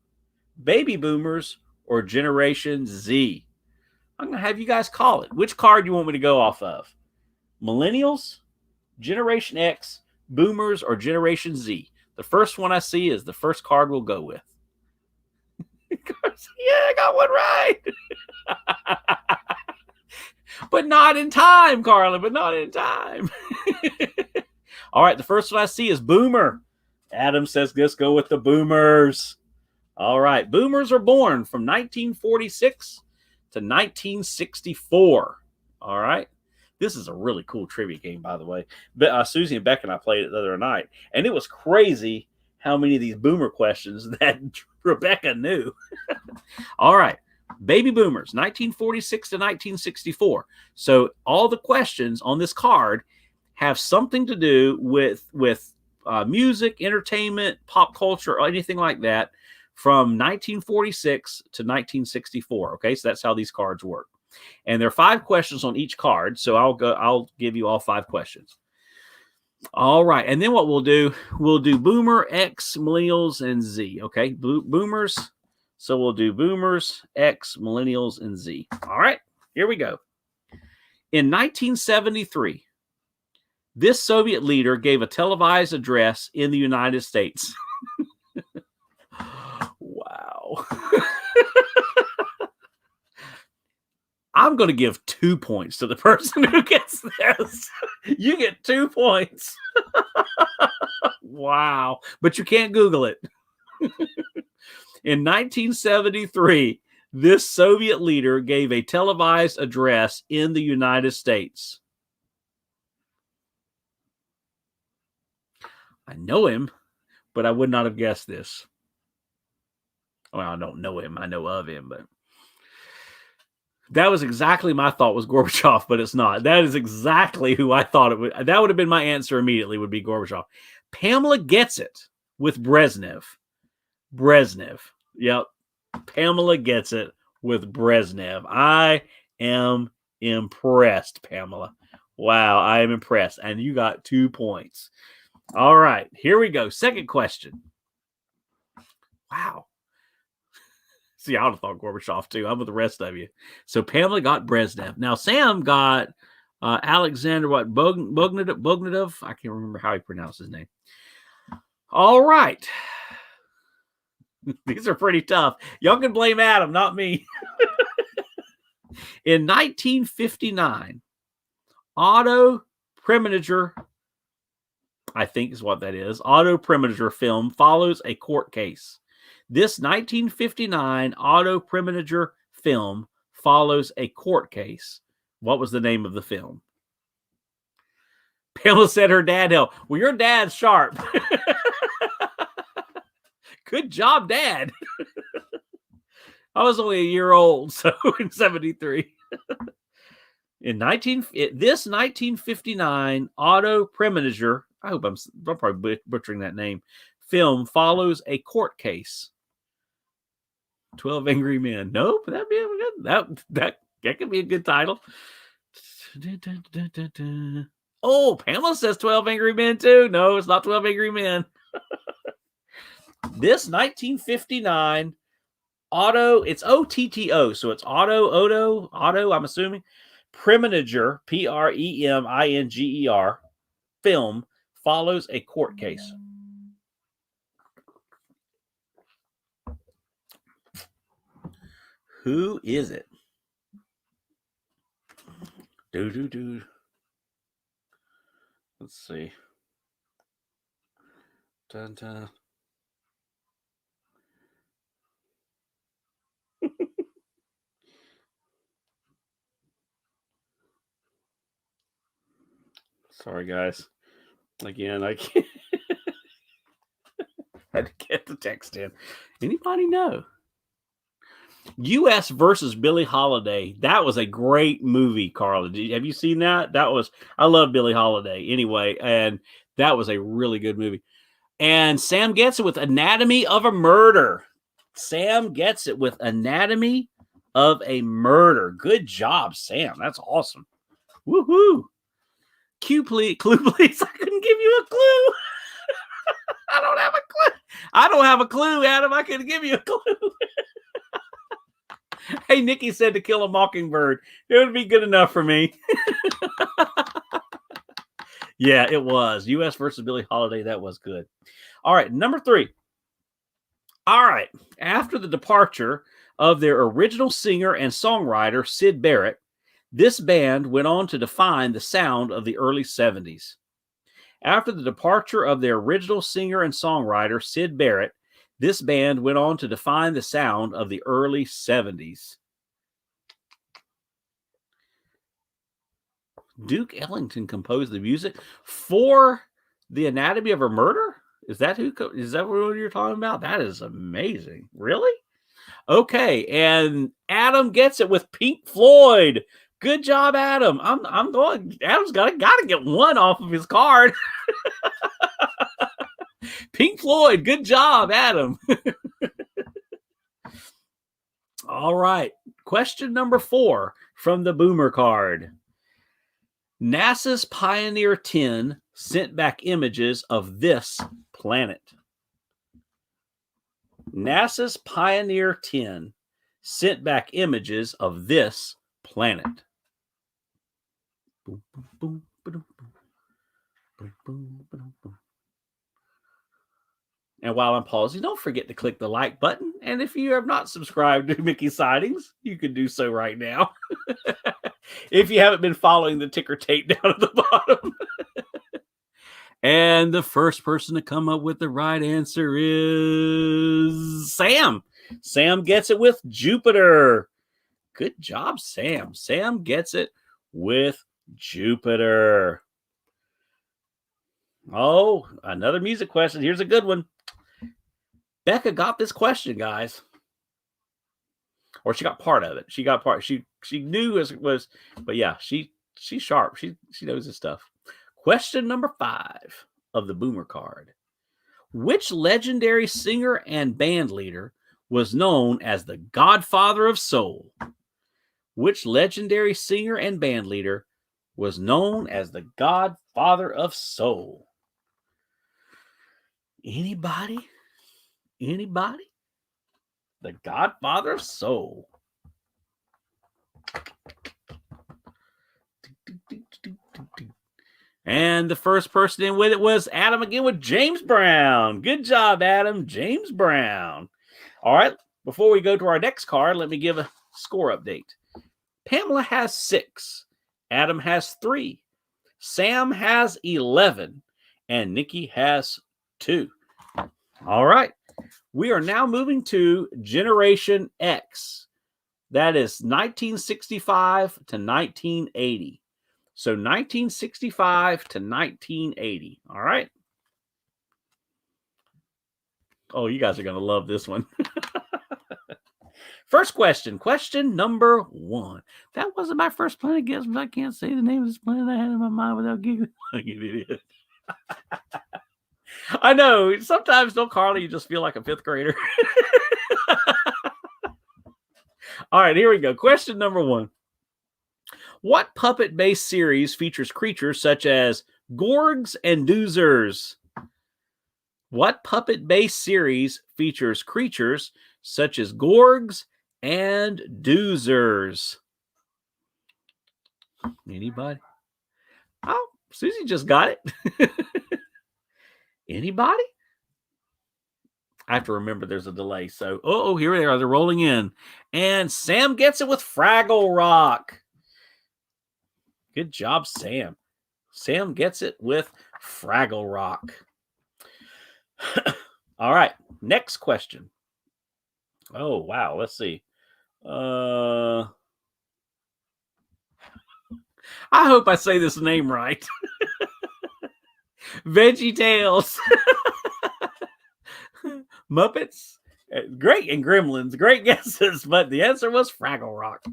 [SPEAKER 1] Baby Boomers, or Generation Z? I'm going to have you guys call it. Which card do you want me to go off of? Millennials, Generation X, Boomers, or Generation Z? The first one I see is the first card we'll go with. Yeah, I got one right. But not in time, Carla, but not in time. All right, the first one I see is Boomer. Adam says, let's go with the Boomers. All right, Boomers are born from 1946 to 1964. All right. This is a really cool trivia game, by the way. But Susie and Beck and I played it the other night, and it was crazy how many of these Boomer questions that Rebecca knew. All right. Baby Boomers, 1946 to 1964. So all the questions on this card have something to do with music, entertainment, pop culture, or anything like that from 1946 to 1964. Okay, so that's how these cards work. And there are 5 questions on each card, so I'll give you all 5 questions. All right, and then what we'll do Boomer, X, Millennials, and Z. Okay, Boomers. So we'll do Boomers, X, Millennials, and Z. All right, here we go. In 1973, this Soviet leader gave a televised address in the United States. Wow. I'm going to give 2 points to the person who gets this. You get 2 points. Wow. But you can't Google it. In 1973, this Soviet leader gave a televised address in the United States. I know him, but I would not have guessed this. Well, I don't know him. I know of him, but that was exactly my thought was Gorbachev, but it's not. That is exactly who I thought it would. That would have been my answer immediately, would be Gorbachev. Pamela gets it with Brezhnev. Brezhnev. Yep. Pamela gets it with Brezhnev. I am impressed, Pamela. Wow, I am impressed. And you got 2 points. All right, here we go. Second question. Wow. See, I would have thought Gorbachev too. I'm with the rest of you. So Pamela got Brezhnev. Now Sam got Alexander Bognadov. I can't remember how he pronounced his name. All right. These are pretty tough. Y'all can blame Adam, not me. In 1959, Otto Preminger, I think is what that is, Otto Preminger film follows a court case. This 1959 Otto Preminger film follows a court case. What was the name of the film? Pamela said her dad helped. Well, your dad's sharp. Good job, Dad. I was only a year old, so in 73. This 1959 Otto Preminger, I hope I'm probably butchering that name, film follows a court case. 12 Angry Men. Nope, that'd be good. That could be a good title. Oh, Pamela says 12 Angry Men too. No, it's not 12 Angry Men. This 1959 Otto, it's OTTO, so it's Otto, I'm assuming. Preminger, Preminger, film follows a court case. Who is it? Let's see. Dun, dun. Sorry, guys. Again, I can't. Had to get the text in. Anybody know? U.S. versus Billie Holiday. That was a great movie, Carla. Have you seen that? I love Billie Holiday anyway, and that was a really good movie. And Sam gets it with Anatomy of a Murder. Sam gets it with Anatomy of a Murder. Good job, Sam. That's awesome. Woohoo. Clue, please. I couldn't give you a clue. I don't have a clue. I don't have a clue, Adam. I couldn't give you a clue. Hey, Nikki said To Kill a Mockingbird. It would be good enough for me. Yeah, it was. U.S. versus Billie Holiday. That was good. All right, number 3. All right. After the departure of their original singer and songwriter, Syd Barrett, this band went on to define the sound of the early 70s. After the departure of their original singer and songwriter, Syd Barrett, this band went on to define the sound of the early 70s. Duke Ellington composed the music for The Anatomy of a Murder? Is that what you're talking about? That is amazing. Really? Okay, and Adam gets it with Pink Floyd. Good job, Adam. I'm going. Adam's got to get one off of his card. Pink Floyd. Good job, Adam. All right. Question number 4 from the Boomer card. NASA's Pioneer 10 sent back images of this planet. NASA's Pioneer 10 sent back images of this planet. Boom, boom, boom, boom, boom, boom, boom. And while I'm pausing, don't forget to click the like button. And if you have not subscribed to Mickey Sightings, you can do so right now. If you haven't been following the ticker tape down at the bottom. And the first person to come up with the right answer is Sam. Sam gets it with Jupiter. Good job, Sam. Sam gets it with Jupiter. Oh, another music question. Here's a good one. Becca got this question, guys. Or she got part of it. She got part. She knew as it was, but yeah, she's sharp. She knows this stuff. Question number 5 of the Boomer card. Which legendary singer and band leader was known as the Godfather of Soul? Which legendary singer and band leader was known as the Godfather of Soul? Anybody? Anybody? The Godfather of Soul. And the first person in with it was Adam again with James Brown. Good job, Adam. James Brown. All right. Before we go to our next card, let me give a score update. Pamela has 6. Adam has 3. Sam has 11. And Nikki has 2. All right. We are now moving to Generation X. That is 1965 to 1980. So 1965 to 1980. All right. Oh, you guys are going to love this one. First question. Question number 1. That wasn't my first planet guess, but I can't say the name of this planet I had in my mind without giggling like an idiot. I know. Sometimes, don't Carly, you just feel like a 5th grader. All right, here we go. Question number 1. What puppet-based series features creatures such as Gorgs and Doozers? What puppet-based series features creatures such as Gorgs and Doozers? Anybody? Oh, Susie just got it. Anybody? I have to remember there's a delay. So, here they are. They're rolling in. And Sam gets it with Fraggle Rock. Good job, Sam. Sam gets it with Fraggle Rock. All right. Next question. Oh, wow. Let's see. I hope I say this name right. Veggie Tales. Muppets. Great. And Gremlins. Great guesses. But the answer was Fraggle Rock.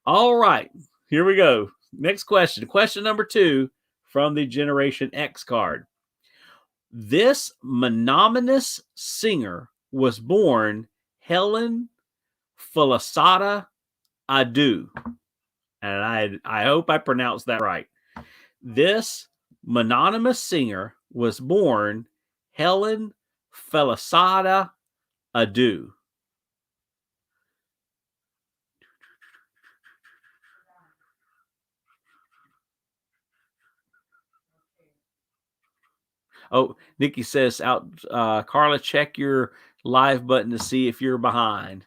[SPEAKER 1] All right. Here we go. Next question. Question number 2 from the Generation X card. This monogamous singer was born Helen Felicata Adu. And I hope I pronounced that right. This monogamous singer was born Helen Felicata Adu. Oh, Nikki says Carla, check your live button to see if you're behind.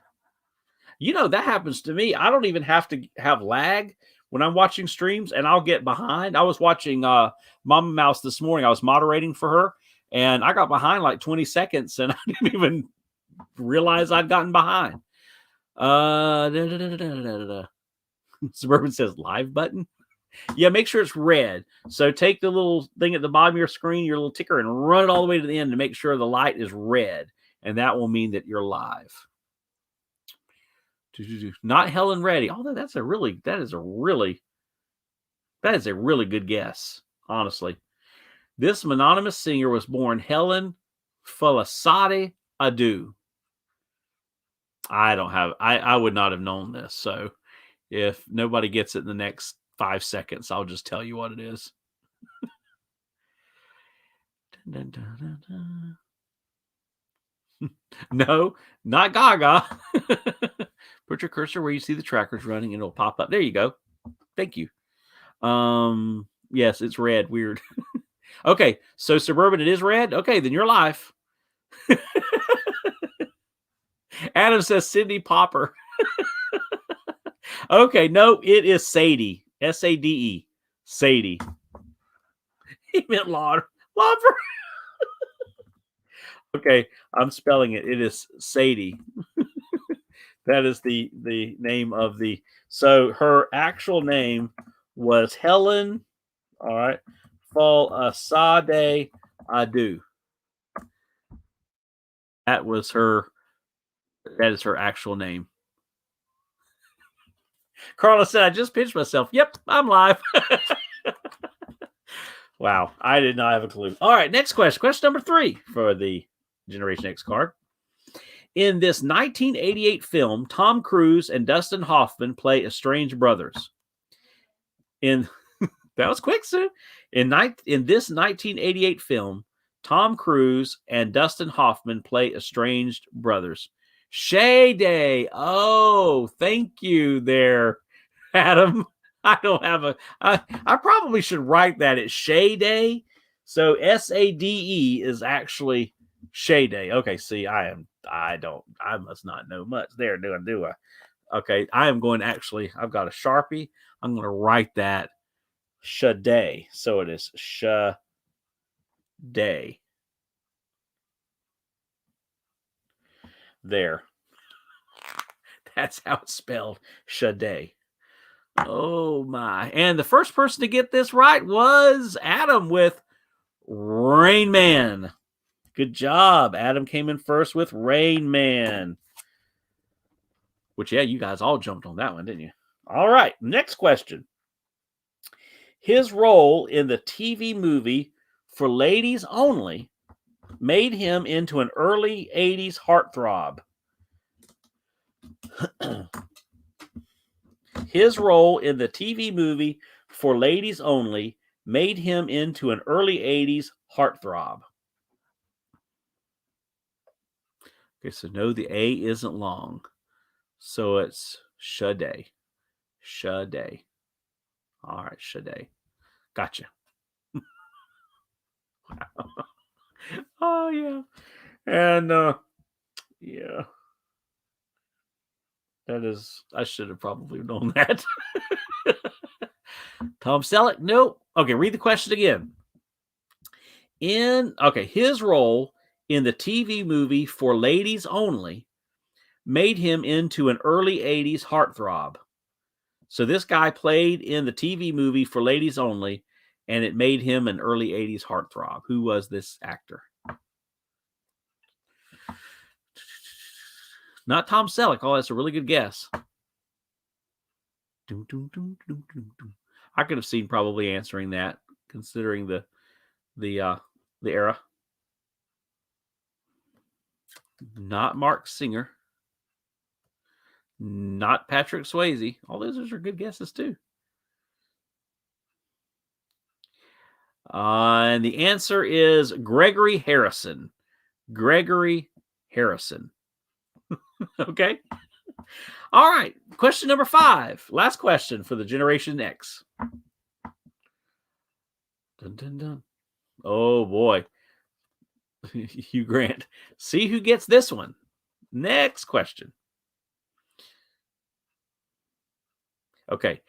[SPEAKER 1] You know, that happens to me. I don't even have to have lag when I'm watching streams, and I'll get behind. I was watching Mama Mouse this morning. I was moderating for her, and I got behind like 20 seconds, and I didn't even realize I'd gotten behind. Suburban says live button. Yeah, make sure it's red. So take the little thing at the bottom of your screen, your little ticker, and run it all the way to the end to make sure the light is red. And that will mean that you're live. Not Helen Reddy. Although that is a really good guess, honestly. This anonymous singer was born Helen Felicata Adu. I would not have known this. So if nobody gets it in the next 5 seconds, I'll just tell you what it is. No, not Gaga. Put your cursor where you see the trackers running and it'll pop up. There you go. Thank you. Yes, it's red. Weird. Okay, so Suburban, it is red. Okay, then you're live. Adam says Cindy Popper. Okay, no, it is Sadie. Sade. Sadie. He meant Lauber. Okay, I'm spelling it. It is Sadie. That is the name of the. So her actual name was Helen. All right, Felicata Adu. That was her. That is her actual name. Carla said, I just pinched myself. Yep, I'm live. Wow, I did not have a clue. All right, next question. Question number 3 for the Generation X card. In this 1988 film, Tom Cruise and Dustin Hoffman play estranged brothers. In that was quick, Sue. In this 1988 film, Tom Cruise and Dustin Hoffman play estranged brothers. Shay Day. Oh, thank you there, Adam. I don't have I probably should write that. It's Shay Day. So SADE is actually Shay Day. Okay, see, I must not know much there, do I? Okay, I am going to actually, I've got a Sharpie. I'm going to write that Shaday. So it is Shaday. There. That's how it's spelled. Shaday. Oh my. And the first person to get this right was Adam with Rain Man. Good job. Adam came in first with Rain Man. Which, yeah, you guys all jumped on that one, didn't you? All right. Next question. His role in the TV movie For Ladies Only made him into an early 80s heartthrob. His role in the TV movie For Ladies Only made him into an early 80s heartthrob. Okay, so no, the A isn't long. So it's Shaday. Shaday. All right, Shaday. Gotcha. Wow. Oh, yeah. And, yeah. That is, I should have probably known that. Tom Selleck, nope. Okay, read the question again. His role in the TV movie For Ladies Only made him into an early 80s heartthrob. So this guy played in the TV movie For Ladies Only, and it made him an early 80s heartthrob. Who was this actor? Not Tom Selleck. Oh, that's a really good guess. I could have seen probably answering that, considering the era. Not Mark Singer. Not Patrick Swayze. All those are good guesses too. And the answer is Gregory Harrison. Gregory Harrison. Okay. All right. Question number 5. Last question for the Generation X. Dun, dun, dun. Oh, boy. Hugh Grant. See who gets this one. Next question. Okay.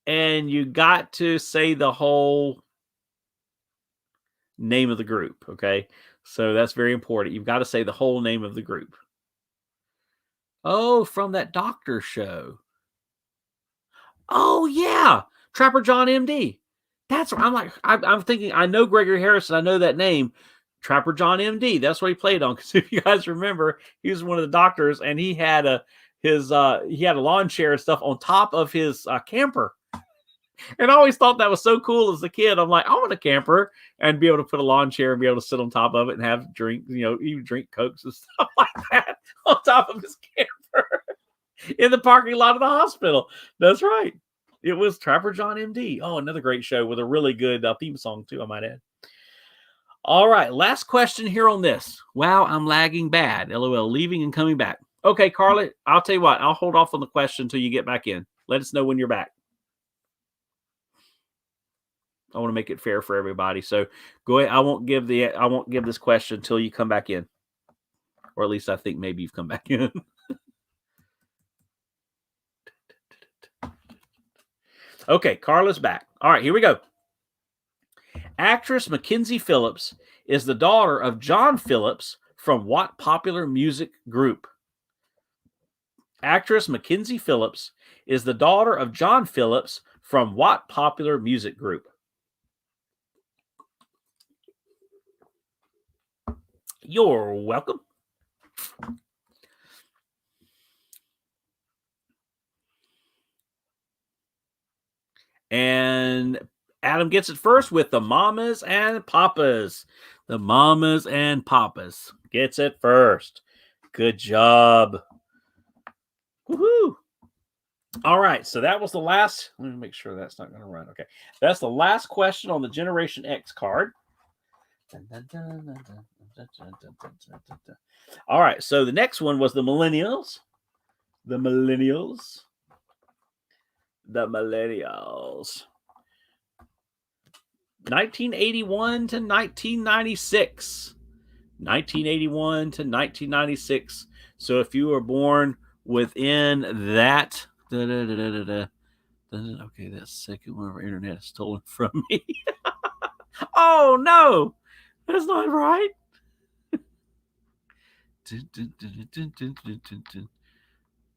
[SPEAKER 1] And you got to say the whole name of the group. Okay. So that's very important. You've got to say the whole name of the group. Oh, from that doctor show. Oh, yeah. Trapper John MD. That's what I'm like. I'm thinking, I know Gregory Harrison. I know that name. Trapper John MD. That's what he played on. Because if you guys remember, he was one of the doctors, and he had a lawn chair and stuff on top of his camper. And I always thought that was so cool as a kid. I'm like, I want a camper and be able to put a lawn chair and be able to sit on top of it and have drink, even drink Cokes and stuff like that on top of his camper in the parking lot of the hospital. That's right. It was Trapper John MD. Oh, another great show with a really good theme song too, I might add. All right, last question here on this. Wow, I'm lagging bad. LOL, leaving and coming back. Okay, Carla, I'll tell you what. I'll hold off on the question until you get back in. Let us know when you're back. I want to make it fair for everybody. So go ahead. I won't give this question until you come back in. Or at least I think maybe you've come back in. Okay, Carla's back. All right, here we go. Actress Mackenzie Phillips is the daughter of John Phillips from what popular music group? Actress Mackenzie Phillips is the daughter of John Phillips from what popular music group? You're welcome. And Adam gets it first with the Mamas and Papas. The Mamas and Papas gets it first. Good job. Woohoo! All right, so that was the last. Let me make sure that's not going to run. Okay, that's the last question on the Generation X card. All right, so the next one was the Millennials. The Millennials. The Millennials. 1981 to 1996. 1981 to 1996. So if you were born within that, okay, that second one of our internet is stolen from me. Oh no, that's not right.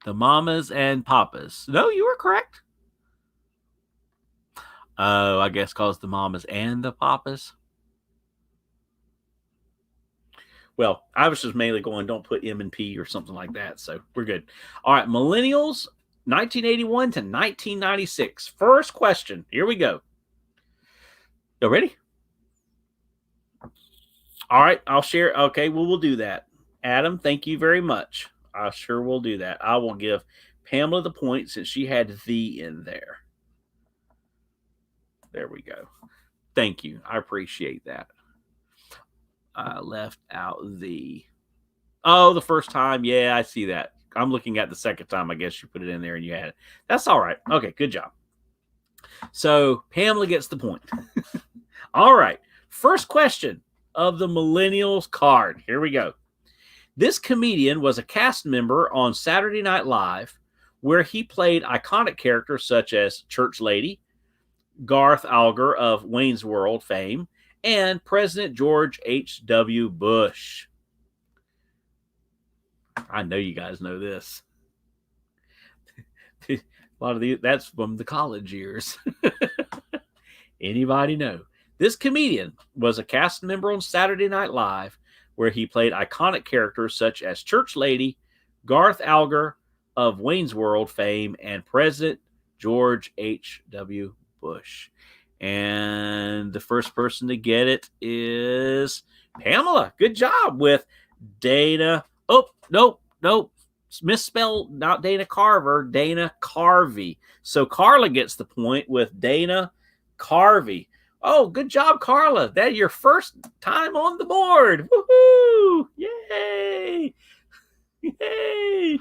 [SPEAKER 1] The Mamas and Papas. No, you were correct. Oh, I guess because the Mamas and the Papas. Well, I was just mainly going, don't put M and P or something like that. So we're good. All right, Millennials, 1981 to 1996. First question. Here we go. You ready? All right, I'll share. Okay, well, we'll do that. Adam, thank you very much. I sure will do that. I will give Pamela the point since she had the in there. There we go. Thank you. I appreciate that. I left out the... Oh, the first time. Yeah, I see that. I'm looking at the second time. I guess you put it in there and you had it. That's all right. Okay, good job. So Pamela gets the point. All right. First question of the Millennials card. Here we go. This comedian was a cast member on Saturday Night Live where he played iconic characters such as Church Lady, Garth Alger of Wayne's World fame, and President George H.W. Bush. I know you guys know this. A lot of these, that's from the college years. Anybody know? This comedian was a cast member on Saturday Night Live where he played iconic characters such as Church Lady, Garth Alger of Wayne's World fame, and President George H.W. Bush. And the first person to get it is Pamela. Good job with Dana. Oh, nope. Misspelled, not Dana Carver, Dana Carvey. So Carla gets the point with Dana Carvey. Oh, good job, Carla. That's your first time on the board. Woohoo! Yay! Yay!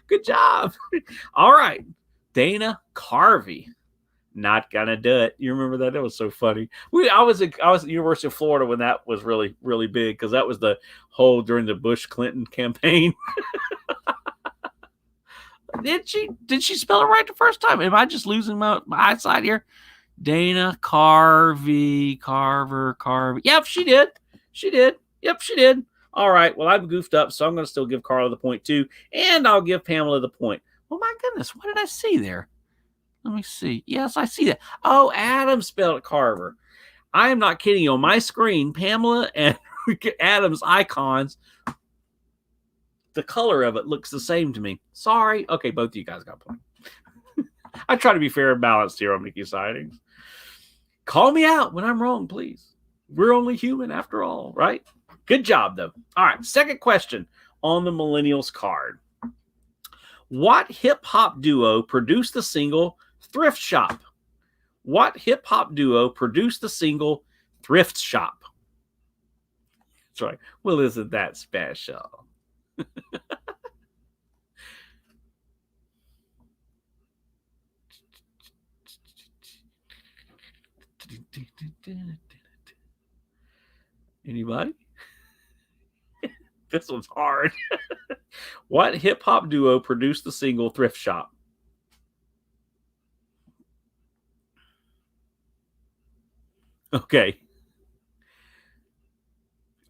[SPEAKER 1] Good job. All right. Dana Carvey. Not gonna do it. You remember that? That was so funny. I was at University of Florida when that was really, really big because that was the whole during the Bush Clinton campaign. Did she spell it right the first time? Am I just losing my eyesight here? Dana Carvey. Yep, she did. Yep, she did. All right. Well, I've goofed up, so I'm going to still give Carla the point too, and I'll give Pamela the point. Oh my goodness, what did I see there? Let me see. Yes, I see that. Oh, Adam spelled it Carver. I am not kidding you. On my screen, Pamela and Adam's icons, the color of it looks the same to me. Sorry. Okay, both of you guys got a point. I try to be fair and balanced here on Mickey Sightings. Call me out when I'm wrong, please. We're only human after all, right? Good job, though. All right, second question on the Millennials card. What hip-hop duo produced the single Thrift Shop? What hip-hop duo produced the single Thrift Shop? That's right. Well, isn't that special? Anybody? This one's hard. What hip-hop duo produced the single Thrift Shop? Okay.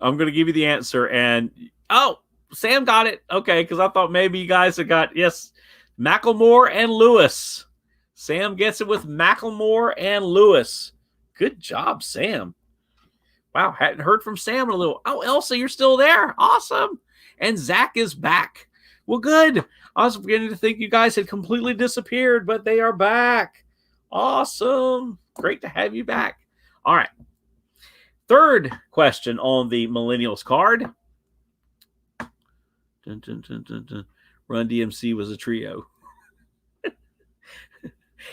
[SPEAKER 1] I'm going to give you the answer. And, oh, Sam got it. Okay, because I thought maybe you guys had got, yes, Macklemore and Lewis. Sam gets it with Macklemore and Lewis. Good job, Sam. Wow, hadn't heard from Sam in a little. Oh, Elsa, you're still there. Awesome. And Zach is back. Well, good. I was beginning to think you guys had completely disappeared, but they are back. Awesome. Great to have you back. All right. Third question on the Millennials card. Dun, dun, dun, dun, dun. Run DMC was a trio.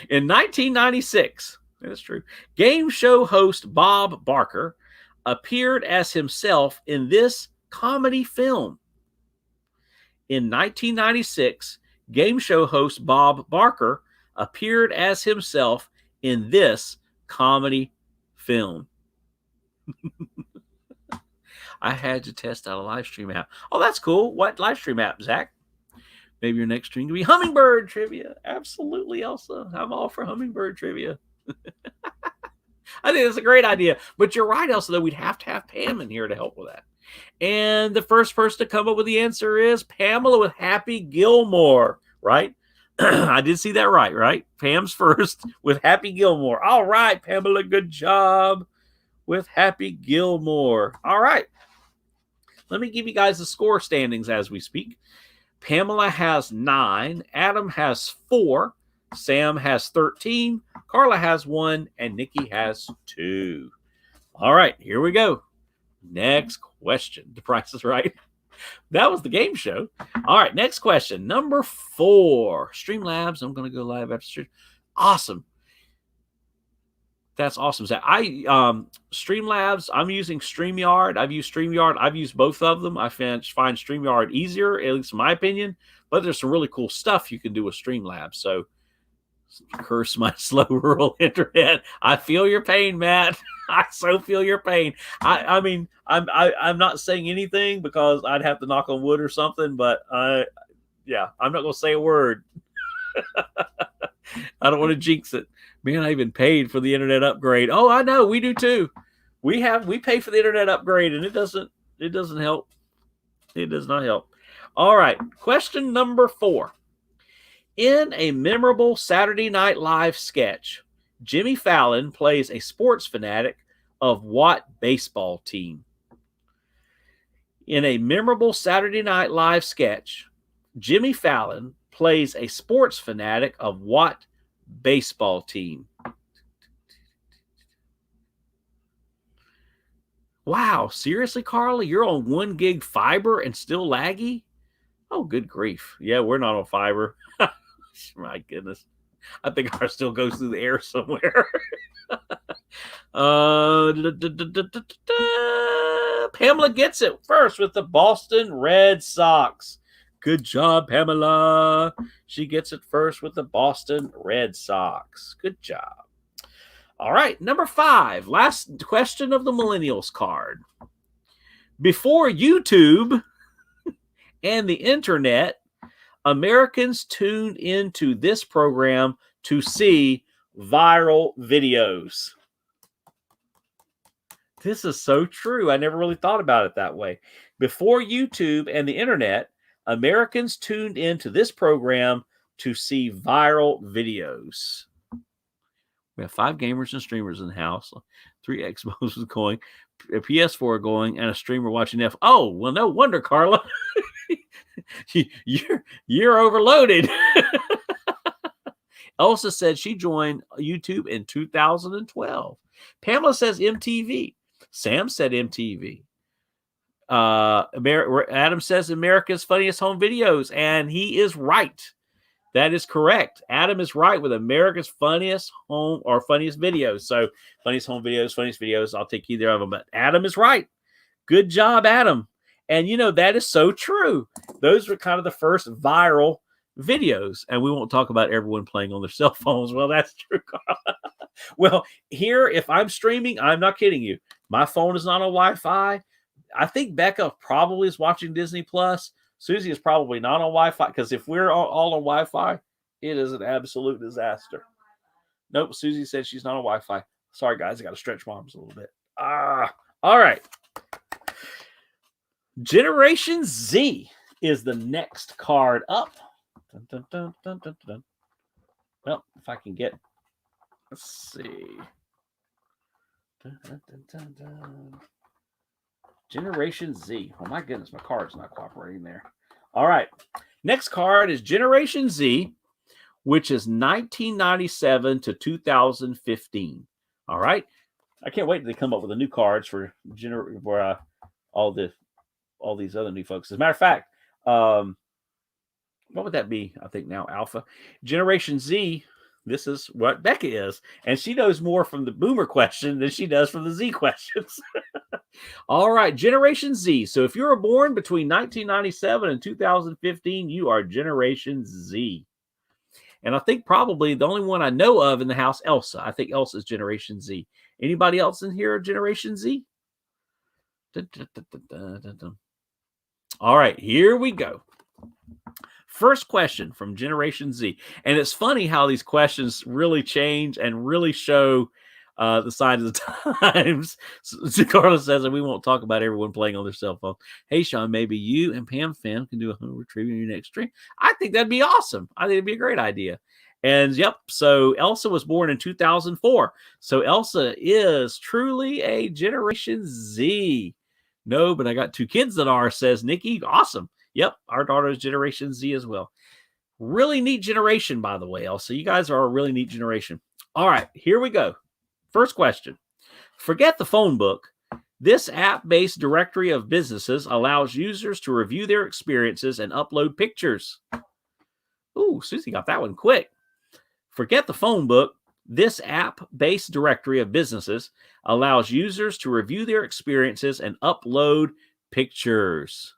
[SPEAKER 1] In 1996, that's true, game show host Bob Barker appeared as himself in this comedy film. In 1996, game show host Bob Barker appeared as himself in this comedy film. I had to test out a live stream app. Oh, that's cool. What live stream app, Zach? Maybe your next stream can be Hummingbird Trivia. Absolutely, Elsa. I'm all for Hummingbird Trivia. I think that's a great idea. But you're right, Elsa, though. We'd have to have Pam in here to help with that. And the first person to come up with the answer is Pamela with Happy Gilmore, right? I did see that right? Pam's first with Happy Gilmore. All right, Pamela, good job with Happy Gilmore. All right. Let me give you guys the score standings as we speak. Pamela has 9, Adam has 4, Sam has 13, Carla has 1, and Nikki has 2. All right, here we go. Next question. The Price is Right. That was the game show. All right, next question. Number 4. Streamlabs. I'm going to go live after stream. Awesome. That's awesome, Zach. Streamlabs, I'm using StreamYard. I've used StreamYard. I've used both of them. I find StreamYard easier, at least in my opinion. But there's some really cool stuff you can do with Streamlabs. So, curse my slow rural internet. I feel your pain, Matt. I so feel your pain. I mean, I'm not saying anything because I'd have to knock on wood or something. But yeah, I'm not going to say a word. I don't want to jinx it. Man, I even paid for the internet upgrade. Oh, I know, we do too. We pay for the internet upgrade, and it doesn't help. It does not help. All right, question number 4. In a memorable Saturday Night Live sketch, Jimmy Fallon plays a sports fanatic of what baseball team? In a memorable Saturday Night Live sketch, Jimmy Fallon plays a sports fanatic of what baseball team? Wow, seriously, Carla? You're on 1 gig fiber and still laggy? Oh, good grief. Yeah, we're not on fiber. My goodness. I think ours still goes through the air somewhere. Pamela gets it first with the Boston Red Sox. Good job, Pamela. She gets it first with the Boston Red Sox. Good job. All right, number 5. Last question of the Millennials card. Before YouTube and the internet, Americans tuned into this program to see viral videos. This is so true. I never really thought about it that way. Before YouTube and the internet, Americans tuned into this program to see viral videos. We have 5 gamers and streamers in the house, 3 Xboxes going, a PS4 going, and a streamer watching F. Oh, well, no wonder, Carla. You're overloaded. Elsa said she joined YouTube in 2012. Pamela says MTV. Sam said MTV. Adam says America's Funniest Home Videos, and he is right. That is correct. Adam is right with America's Funniest Home or Funniest Videos. So Funniest Home Videos, Funniest Videos, I'll take either of them. But Adam is right. Good job, Adam. And, you know, that is so true. Those were kind of the first viral videos. And we won't talk about everyone playing on their cell phones. Well, that's true, Carla. Well, here, if I'm streaming, I'm not kidding you. My phone is not on Wi-Fi. I think Becca probably is watching Disney Plus. Susie is probably not on Wi-Fi, because if we're all on Wi-Fi, it is an absolute disaster. Nope, Susie said she's not on Wi-Fi. Sorry, guys, I got to stretch my arms a little bit. All right. Generation Z is the next card up. Dun, dun, dun, dun, dun, dun. Well, if I can get, let's see. Dun, dun, dun, dun, dun. Generation Z. Oh my goodness, my card's not cooperating there. All right. Next card is Generation Z, which is 1997 to 2015. All right. I can't wait to come up with the new cards for all these other new folks. As a matter of fact, what would that be? I think now Alpha. Generation Z, this is what Becca is. And she knows more from the boomer question than she does from the Z questions. All right, Generation Z. So if you were born between 1997 and 2015, you are Generation Z. And I think probably the only one I know of in the house, Elsa. I think Elsa's Generation Z. Anybody else in here Generation Z? All right, here we go. First question from Generation Z. And it's funny how these questions really change and really show the signs of the times. So Carlos says that we won't talk about everyone playing on their cell phone. Hey, Sean, maybe you and Pam Fam can do a home retrieval in your next stream. I think that'd be awesome. I think it'd be a great idea. And yep, so Elsa was born in 2004. So Elsa is truly a Generation Z. No, but I got 2 kids that are, says Nikki. Awesome. Yep, our daughter is Generation Z as well. Really neat generation, by the way, Elsa. You guys are a really neat generation. All right, here we go. First question. Forget the phone book. This app-based directory of businesses allows users to review their experiences and upload pictures. Ooh, Susie got that one quick. Forget the phone book. This app-based directory of businesses allows users to review their experiences and upload pictures.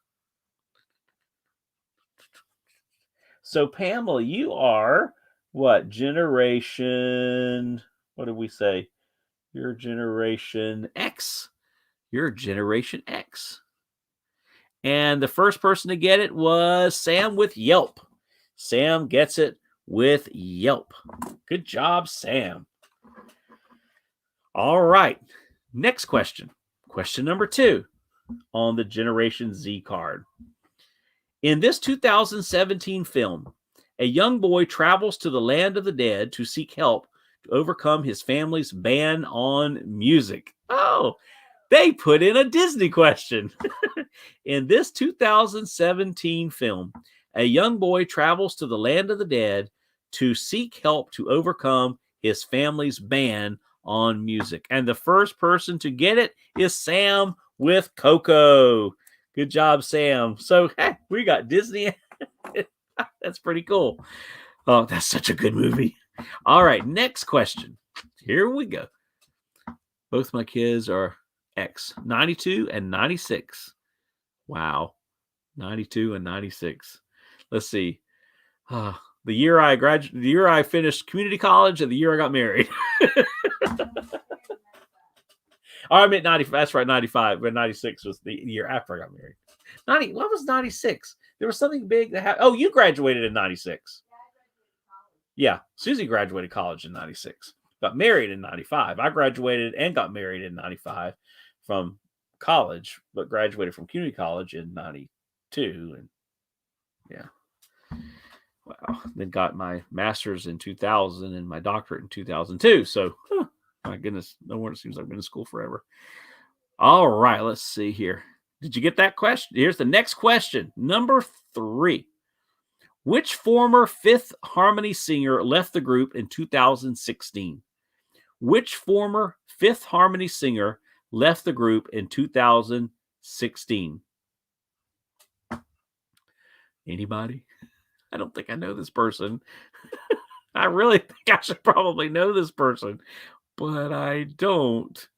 [SPEAKER 1] So, Pamela, you are what? Generation, what did we say? You're Generation X. You're Generation X. And the first person to get it was Sam with Yelp. Sam gets it with Yelp. Good job, Sam. All right. Next question. Question number 2 on the Generation Z card. In this 2017 film, a young boy travels to the land of the dead to seek help to overcome his family's ban on music. Oh, they put in a Disney question. In this 2017 film, a young boy travels to the land of the dead to seek help to overcome his family's ban on music. And the first person to get it is Sam with Coco. Good job, Sam. So, hey, we got Disney. That's pretty cool. Oh, that's such a good movie. All right, next question. Here we go. Both my kids are X, 92 and 96. Wow, 92 and 96. Let's see. The year I finished community college and the year I got married. I meant 90. That's right, 95. But 96 was the year after I got married. 90. What was 96? There was something big that happened. Oh, you graduated in 96. Yeah, Susie graduated college in 96. Got married in 95. I graduated and got married in 95 from college, but graduated from community college in 92. And yeah. Wow. Then got my master's in 2000 and my doctorate in 2002. So, my goodness, no wonder it seems like I've been in school forever. All right, let's see here. Did you get that question? Here's the next question. Number 3. Which former Fifth Harmony singer left the group in 2016? Which former Fifth Harmony singer left the group in 2016? Anybody? I don't think I know this person. I really think I should probably know this person, but I don't.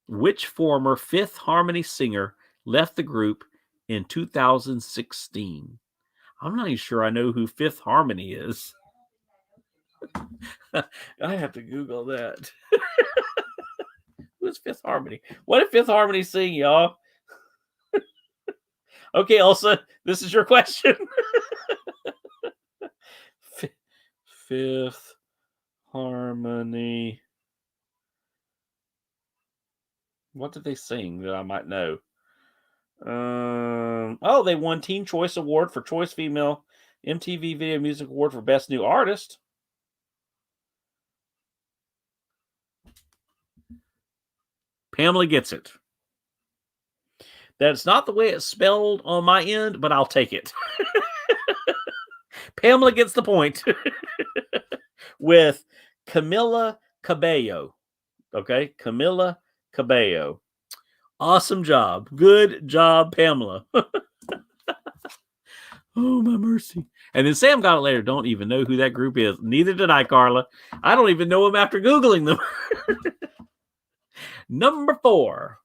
[SPEAKER 1] Which former Fifth Harmony singer left the group in 2016? I'm not even sure I know who Fifth Harmony is. I have to Google that. Who's Fifth Harmony? What did Fifth Harmony sing, y'all? Okay, Elsa, this is your question. Fifth Harmony. What did they sing that I might know? Oh, they won Teen Choice Award for Choice Female, MTV Video Music Award for Best New Artist. Pamela gets it. That's not the way it's spelled on my end, but I'll take it. Pamela gets the point with Camila Cabello. Okay, Camila Cabello. Awesome job. Good job, Pamela. Oh, my mercy. And then Sam got it later. Don't even know who that group is. Neither did I, Carla. I don't even know them after Googling them. Number 4.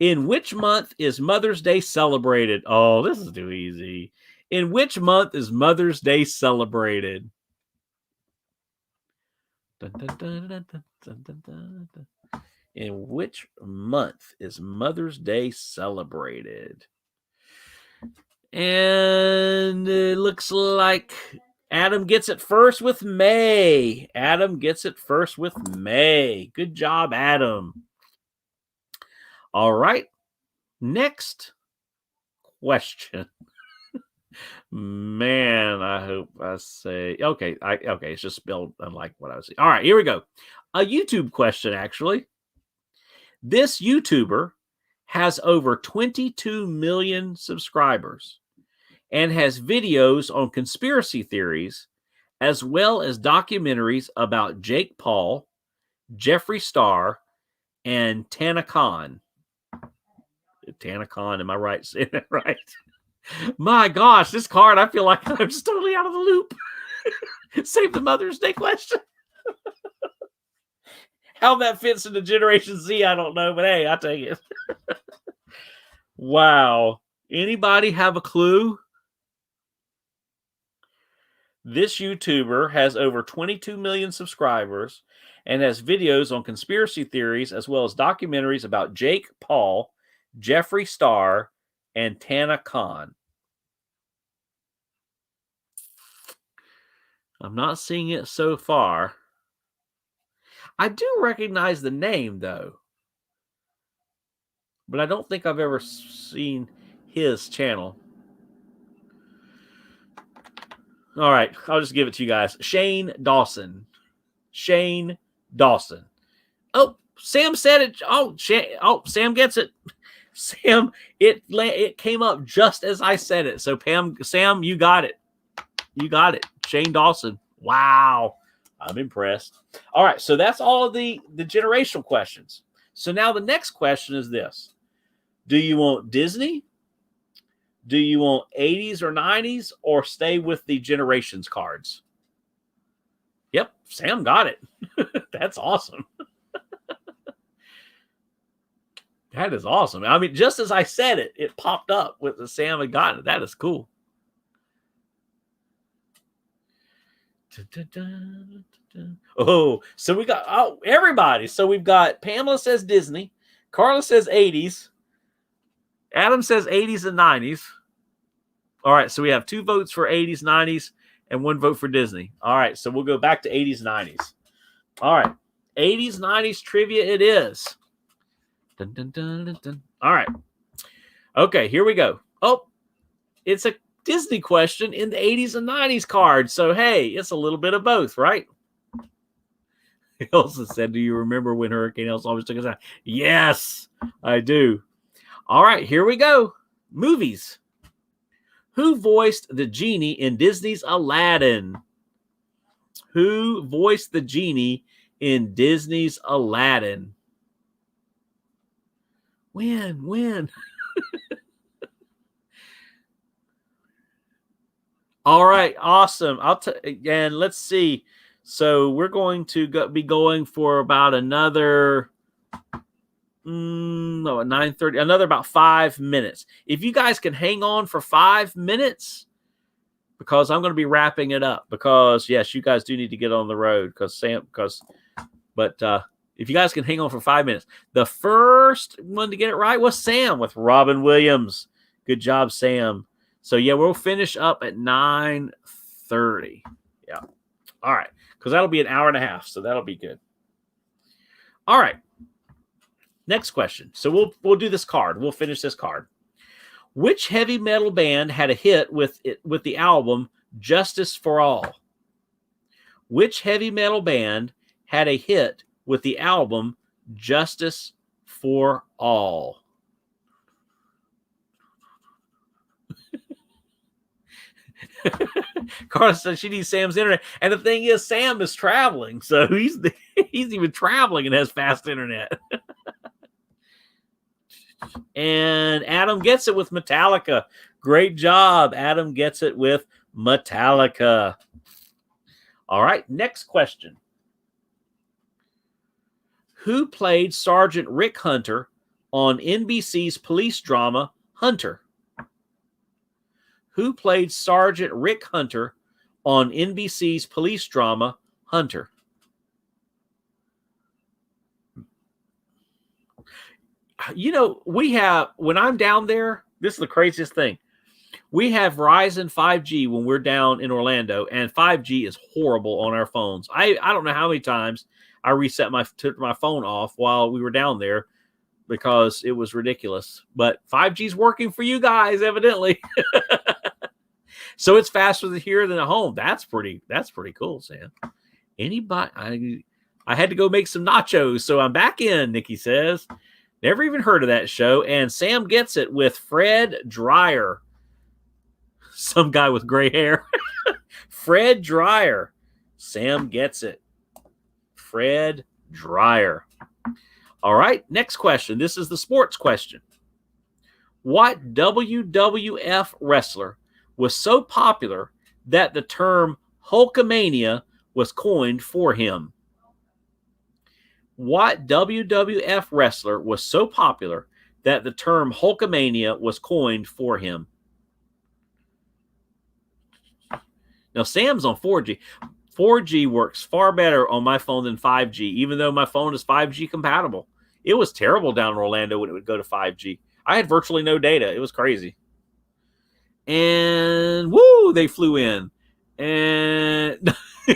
[SPEAKER 1] In which month is Mother's Day celebrated? Oh, this is too easy. In which month is Mother's Day celebrated? Dun, dun, dun, dun, dun, dun, dun, dun, dun. In which month is Mother's Day celebrated? And it looks like Adam gets it first with May. Adam gets it first with May. Good job, Adam. All right. Next question. Man, I hope I say okay. Okay, it's just spelled unlike what I was saying. All right, here we go. A YouTube question, actually. This YouTuber has over 22 million subscribers and has videos on conspiracy theories, as well as documentaries about Jake Paul, Jeffree Star, and Tana Khan. Tana Khan, am I right saying that right? My gosh, this card, I feel like I'm just totally out of the loop. Save the Mother's Day question. How that fits into Generation Z, I don't know, but hey, I'll take it. Wow. Anybody have a clue? This YouTuber has over 22 million subscribers and has videos on conspiracy theories as well as documentaries about Jake Paul, Jeffree Star, and Tana Khan. I'm not seeing it so far. I do recognize the name, though. But I don't think I've ever seen his channel. All right, I'll just give it to you guys. Shane Dawson. Shane Dawson. Oh, Sam said it. Oh, Sam gets it. Sam, it came up just as I said it. So Sam, you got it. You got it. Shane Dawson. Wow. I'm impressed. All right, so that's all of the generational questions. So now the next question is this. Do you want Disney? Do you want 80s or 90s, or stay with the generations cards? Yep, Sam got it. That's awesome. That is awesome. I mean, just as I said it, it popped up with the Sam had gotten it. That is cool. Oh, so we got everybody. So we've got Pamela says Disney, Carla says 80s, Adam says 80s and 90s. All right, so we have 2 votes for 80s, 90s, and 1 vote for Disney. All right, so we'll go back to 80s, 90s. All right, 80s, 90s trivia it is. Dun, dun, dun, dun, dun. All right. Okay, here we go. Oh, it's a Disney question in the 80s and 90s card. So, hey, it's a little bit of both, right? Elsa said, do you remember when Hurricane Elsa always took us out? Yes, I do. All right, here we go. Movies. Who voiced the Genie in Disney's Aladdin? Who voiced the Genie in Disney's Aladdin? When? All right, awesome. And let's see. So we're going to be going for about another 9:30, another about 5 minutes. If you guys can hang on for 5 minutes, because I'm going to be wrapping it up. Because yes, you guys do need to get on the road. But if you guys can hang on for 5 minutes, the first one to get it right was Sam with Robin Williams. Good job, Sam. So yeah, we'll finish up at 9:30. Yeah. All right, because that'll be an hour and a half, so that'll be good. All right. Next question. So we'll do this card. We'll finish this card. Which heavy metal band had a hit with the album Justice for All? Which heavy metal band had a hit with the album Justice for All? Carla says she needs Sam's internet. And the thing is, Sam is traveling. So he's even traveling and has fast internet. And Adam gets it with Metallica. Great job. Adam gets it with Metallica. All right, next question. Who played Sergeant Rick Hunter on NBC's police drama Hunter? Who played Sergeant Rick Hunter on NBC's police drama Hunter? You know, we have, when I'm down there, this is the craziest thing. We have Verizon 5G when we're down in Orlando, and 5G is horrible on our phones. I don't know how many times I reset my phone off while we were down there because it was ridiculous. But 5G is working for you guys, evidently. So it's faster here than at home. That's pretty cool, Sam. Anybody? I had to go make some nachos, so I'm back in, Nikki says. Never even heard of that show. And Sam gets it with Fred Dryer. Some guy with gray hair. Fred Dryer. Sam gets it. Fred Dryer. All right, next question. This is the sports question. What WWF wrestler was so popular that the term Hulkamania was coined for him? What WWF wrestler was so popular that the term Hulkamania was coined for him? Now, Sam's on 4G. 4G works far better on my phone than 5G, even though my phone is 5G compatible. It was terrible down in Orlando when it would go to 5G. I had virtually no data. It was crazy. And, woo, they flew in. And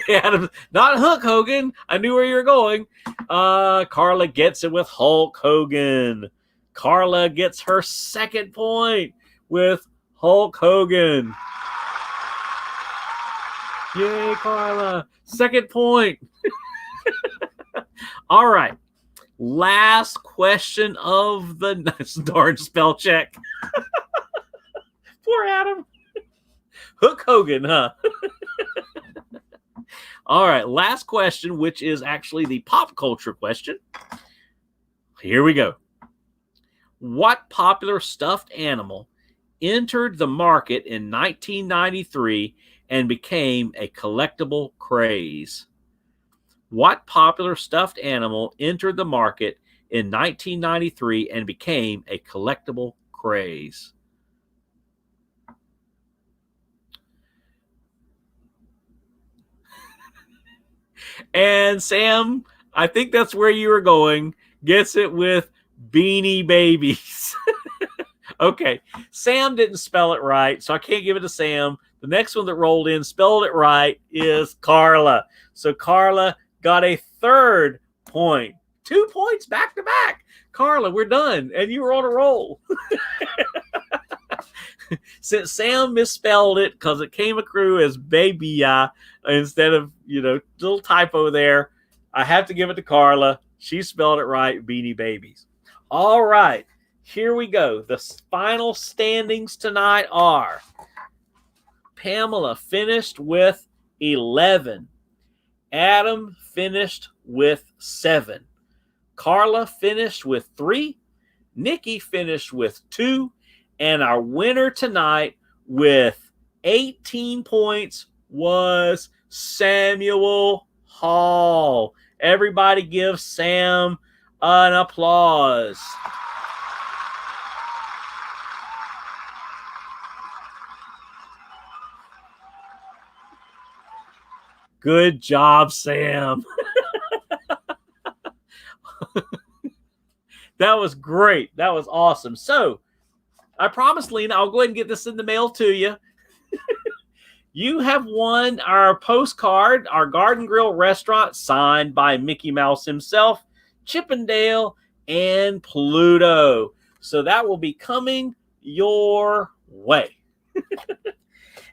[SPEAKER 1] Adam, not Hulk Hogan. I knew where you were going. Carla gets it with Hulk Hogan. Carla gets her second point with Hulk Hogan. Yay, Carla. Second point. All right. Last question of the darn spell check. Poor Adam. Hook Hogan, huh? All right. Last question, which is actually the pop culture question. Here we go. What popular stuffed animal entered the market in 1993 and became a collectible craze? What popular stuffed animal entered the market in 1993 and became a collectible craze? And Sam, I think that's where you were going, gets it with Beanie Babies. Okay, Sam didn't spell it right, so I can't give it to Sam. The next one that rolled in, spelled it right, is Carla. So Carla got a third point. 2 points back to back. Carla, we're done. And you were on a roll. Since Sam misspelled it because it came accrue as baby instead of, little typo there, I have to give it to Carla. She spelled it right, Beanie Babies. All right, here we go. The final standings tonight are Pamela finished with 11. Adam finished with 7. Carla finished with 3. Nikki finished with 2. And our winner tonight with 18 points was Samuel Hall. Everybody give Sam an applause. Good job, Sam. That was great. That was awesome. So, I promised Lena, I'll go ahead and get this in the mail to you. You have won our postcard, our Garden Grill restaurant, signed by Mickey Mouse himself, Chippendale, and Pluto. So that will be coming your way.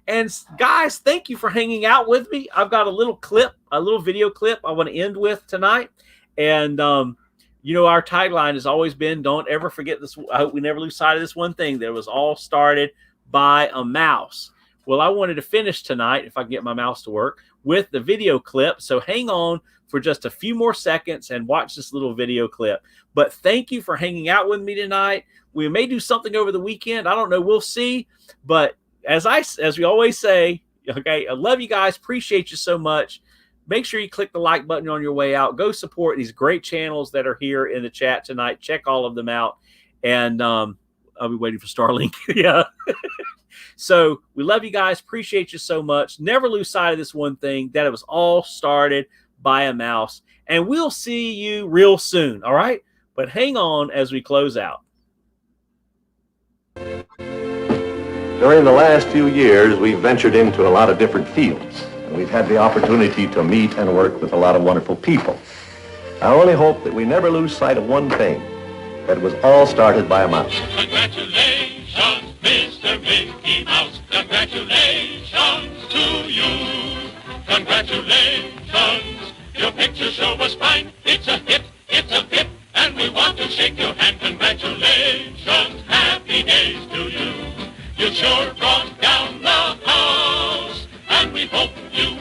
[SPEAKER 1] And guys, thank you for hanging out with me. I've got a little clip, a little video clip I want to end with tonight. And, our tagline has always been, don't ever forget this. I hope we never lose sight of this one thing that was all started by a mouse. Well, I wanted to finish tonight, if I can get my mouse to work, with the video clip. So hang on for just a few more seconds and watch this little video clip. But thank you for hanging out with me tonight. We may do something over the weekend. I don't know. We'll see. But as we always say, okay, I love you guys. Appreciate you so much. Make sure you click the like button on your way out. Go support these great channels that are here in the chat tonight. Check all of them out. And I'll be waiting for Starlink. Yeah. So we love you guys. Appreciate you so much. Never lose sight of this one thing, that it was all started by a mouse. And we'll see you real soon. All right. But hang on as we close out.
[SPEAKER 3] During the last few years, we've ventured into a lot of different fields. And we've had the opportunity to meet and work with a lot of wonderful people. I only hope that we never lose sight of one thing, that it was all started by a mouse.
[SPEAKER 4] Congratulations, Mr. Mickey Mouse. Congratulations to you. Congratulations, your picture show was fine. It's a hit, and we want to shake your hand. Congratulations, happy days to you. You sure brought down the house, and we hope you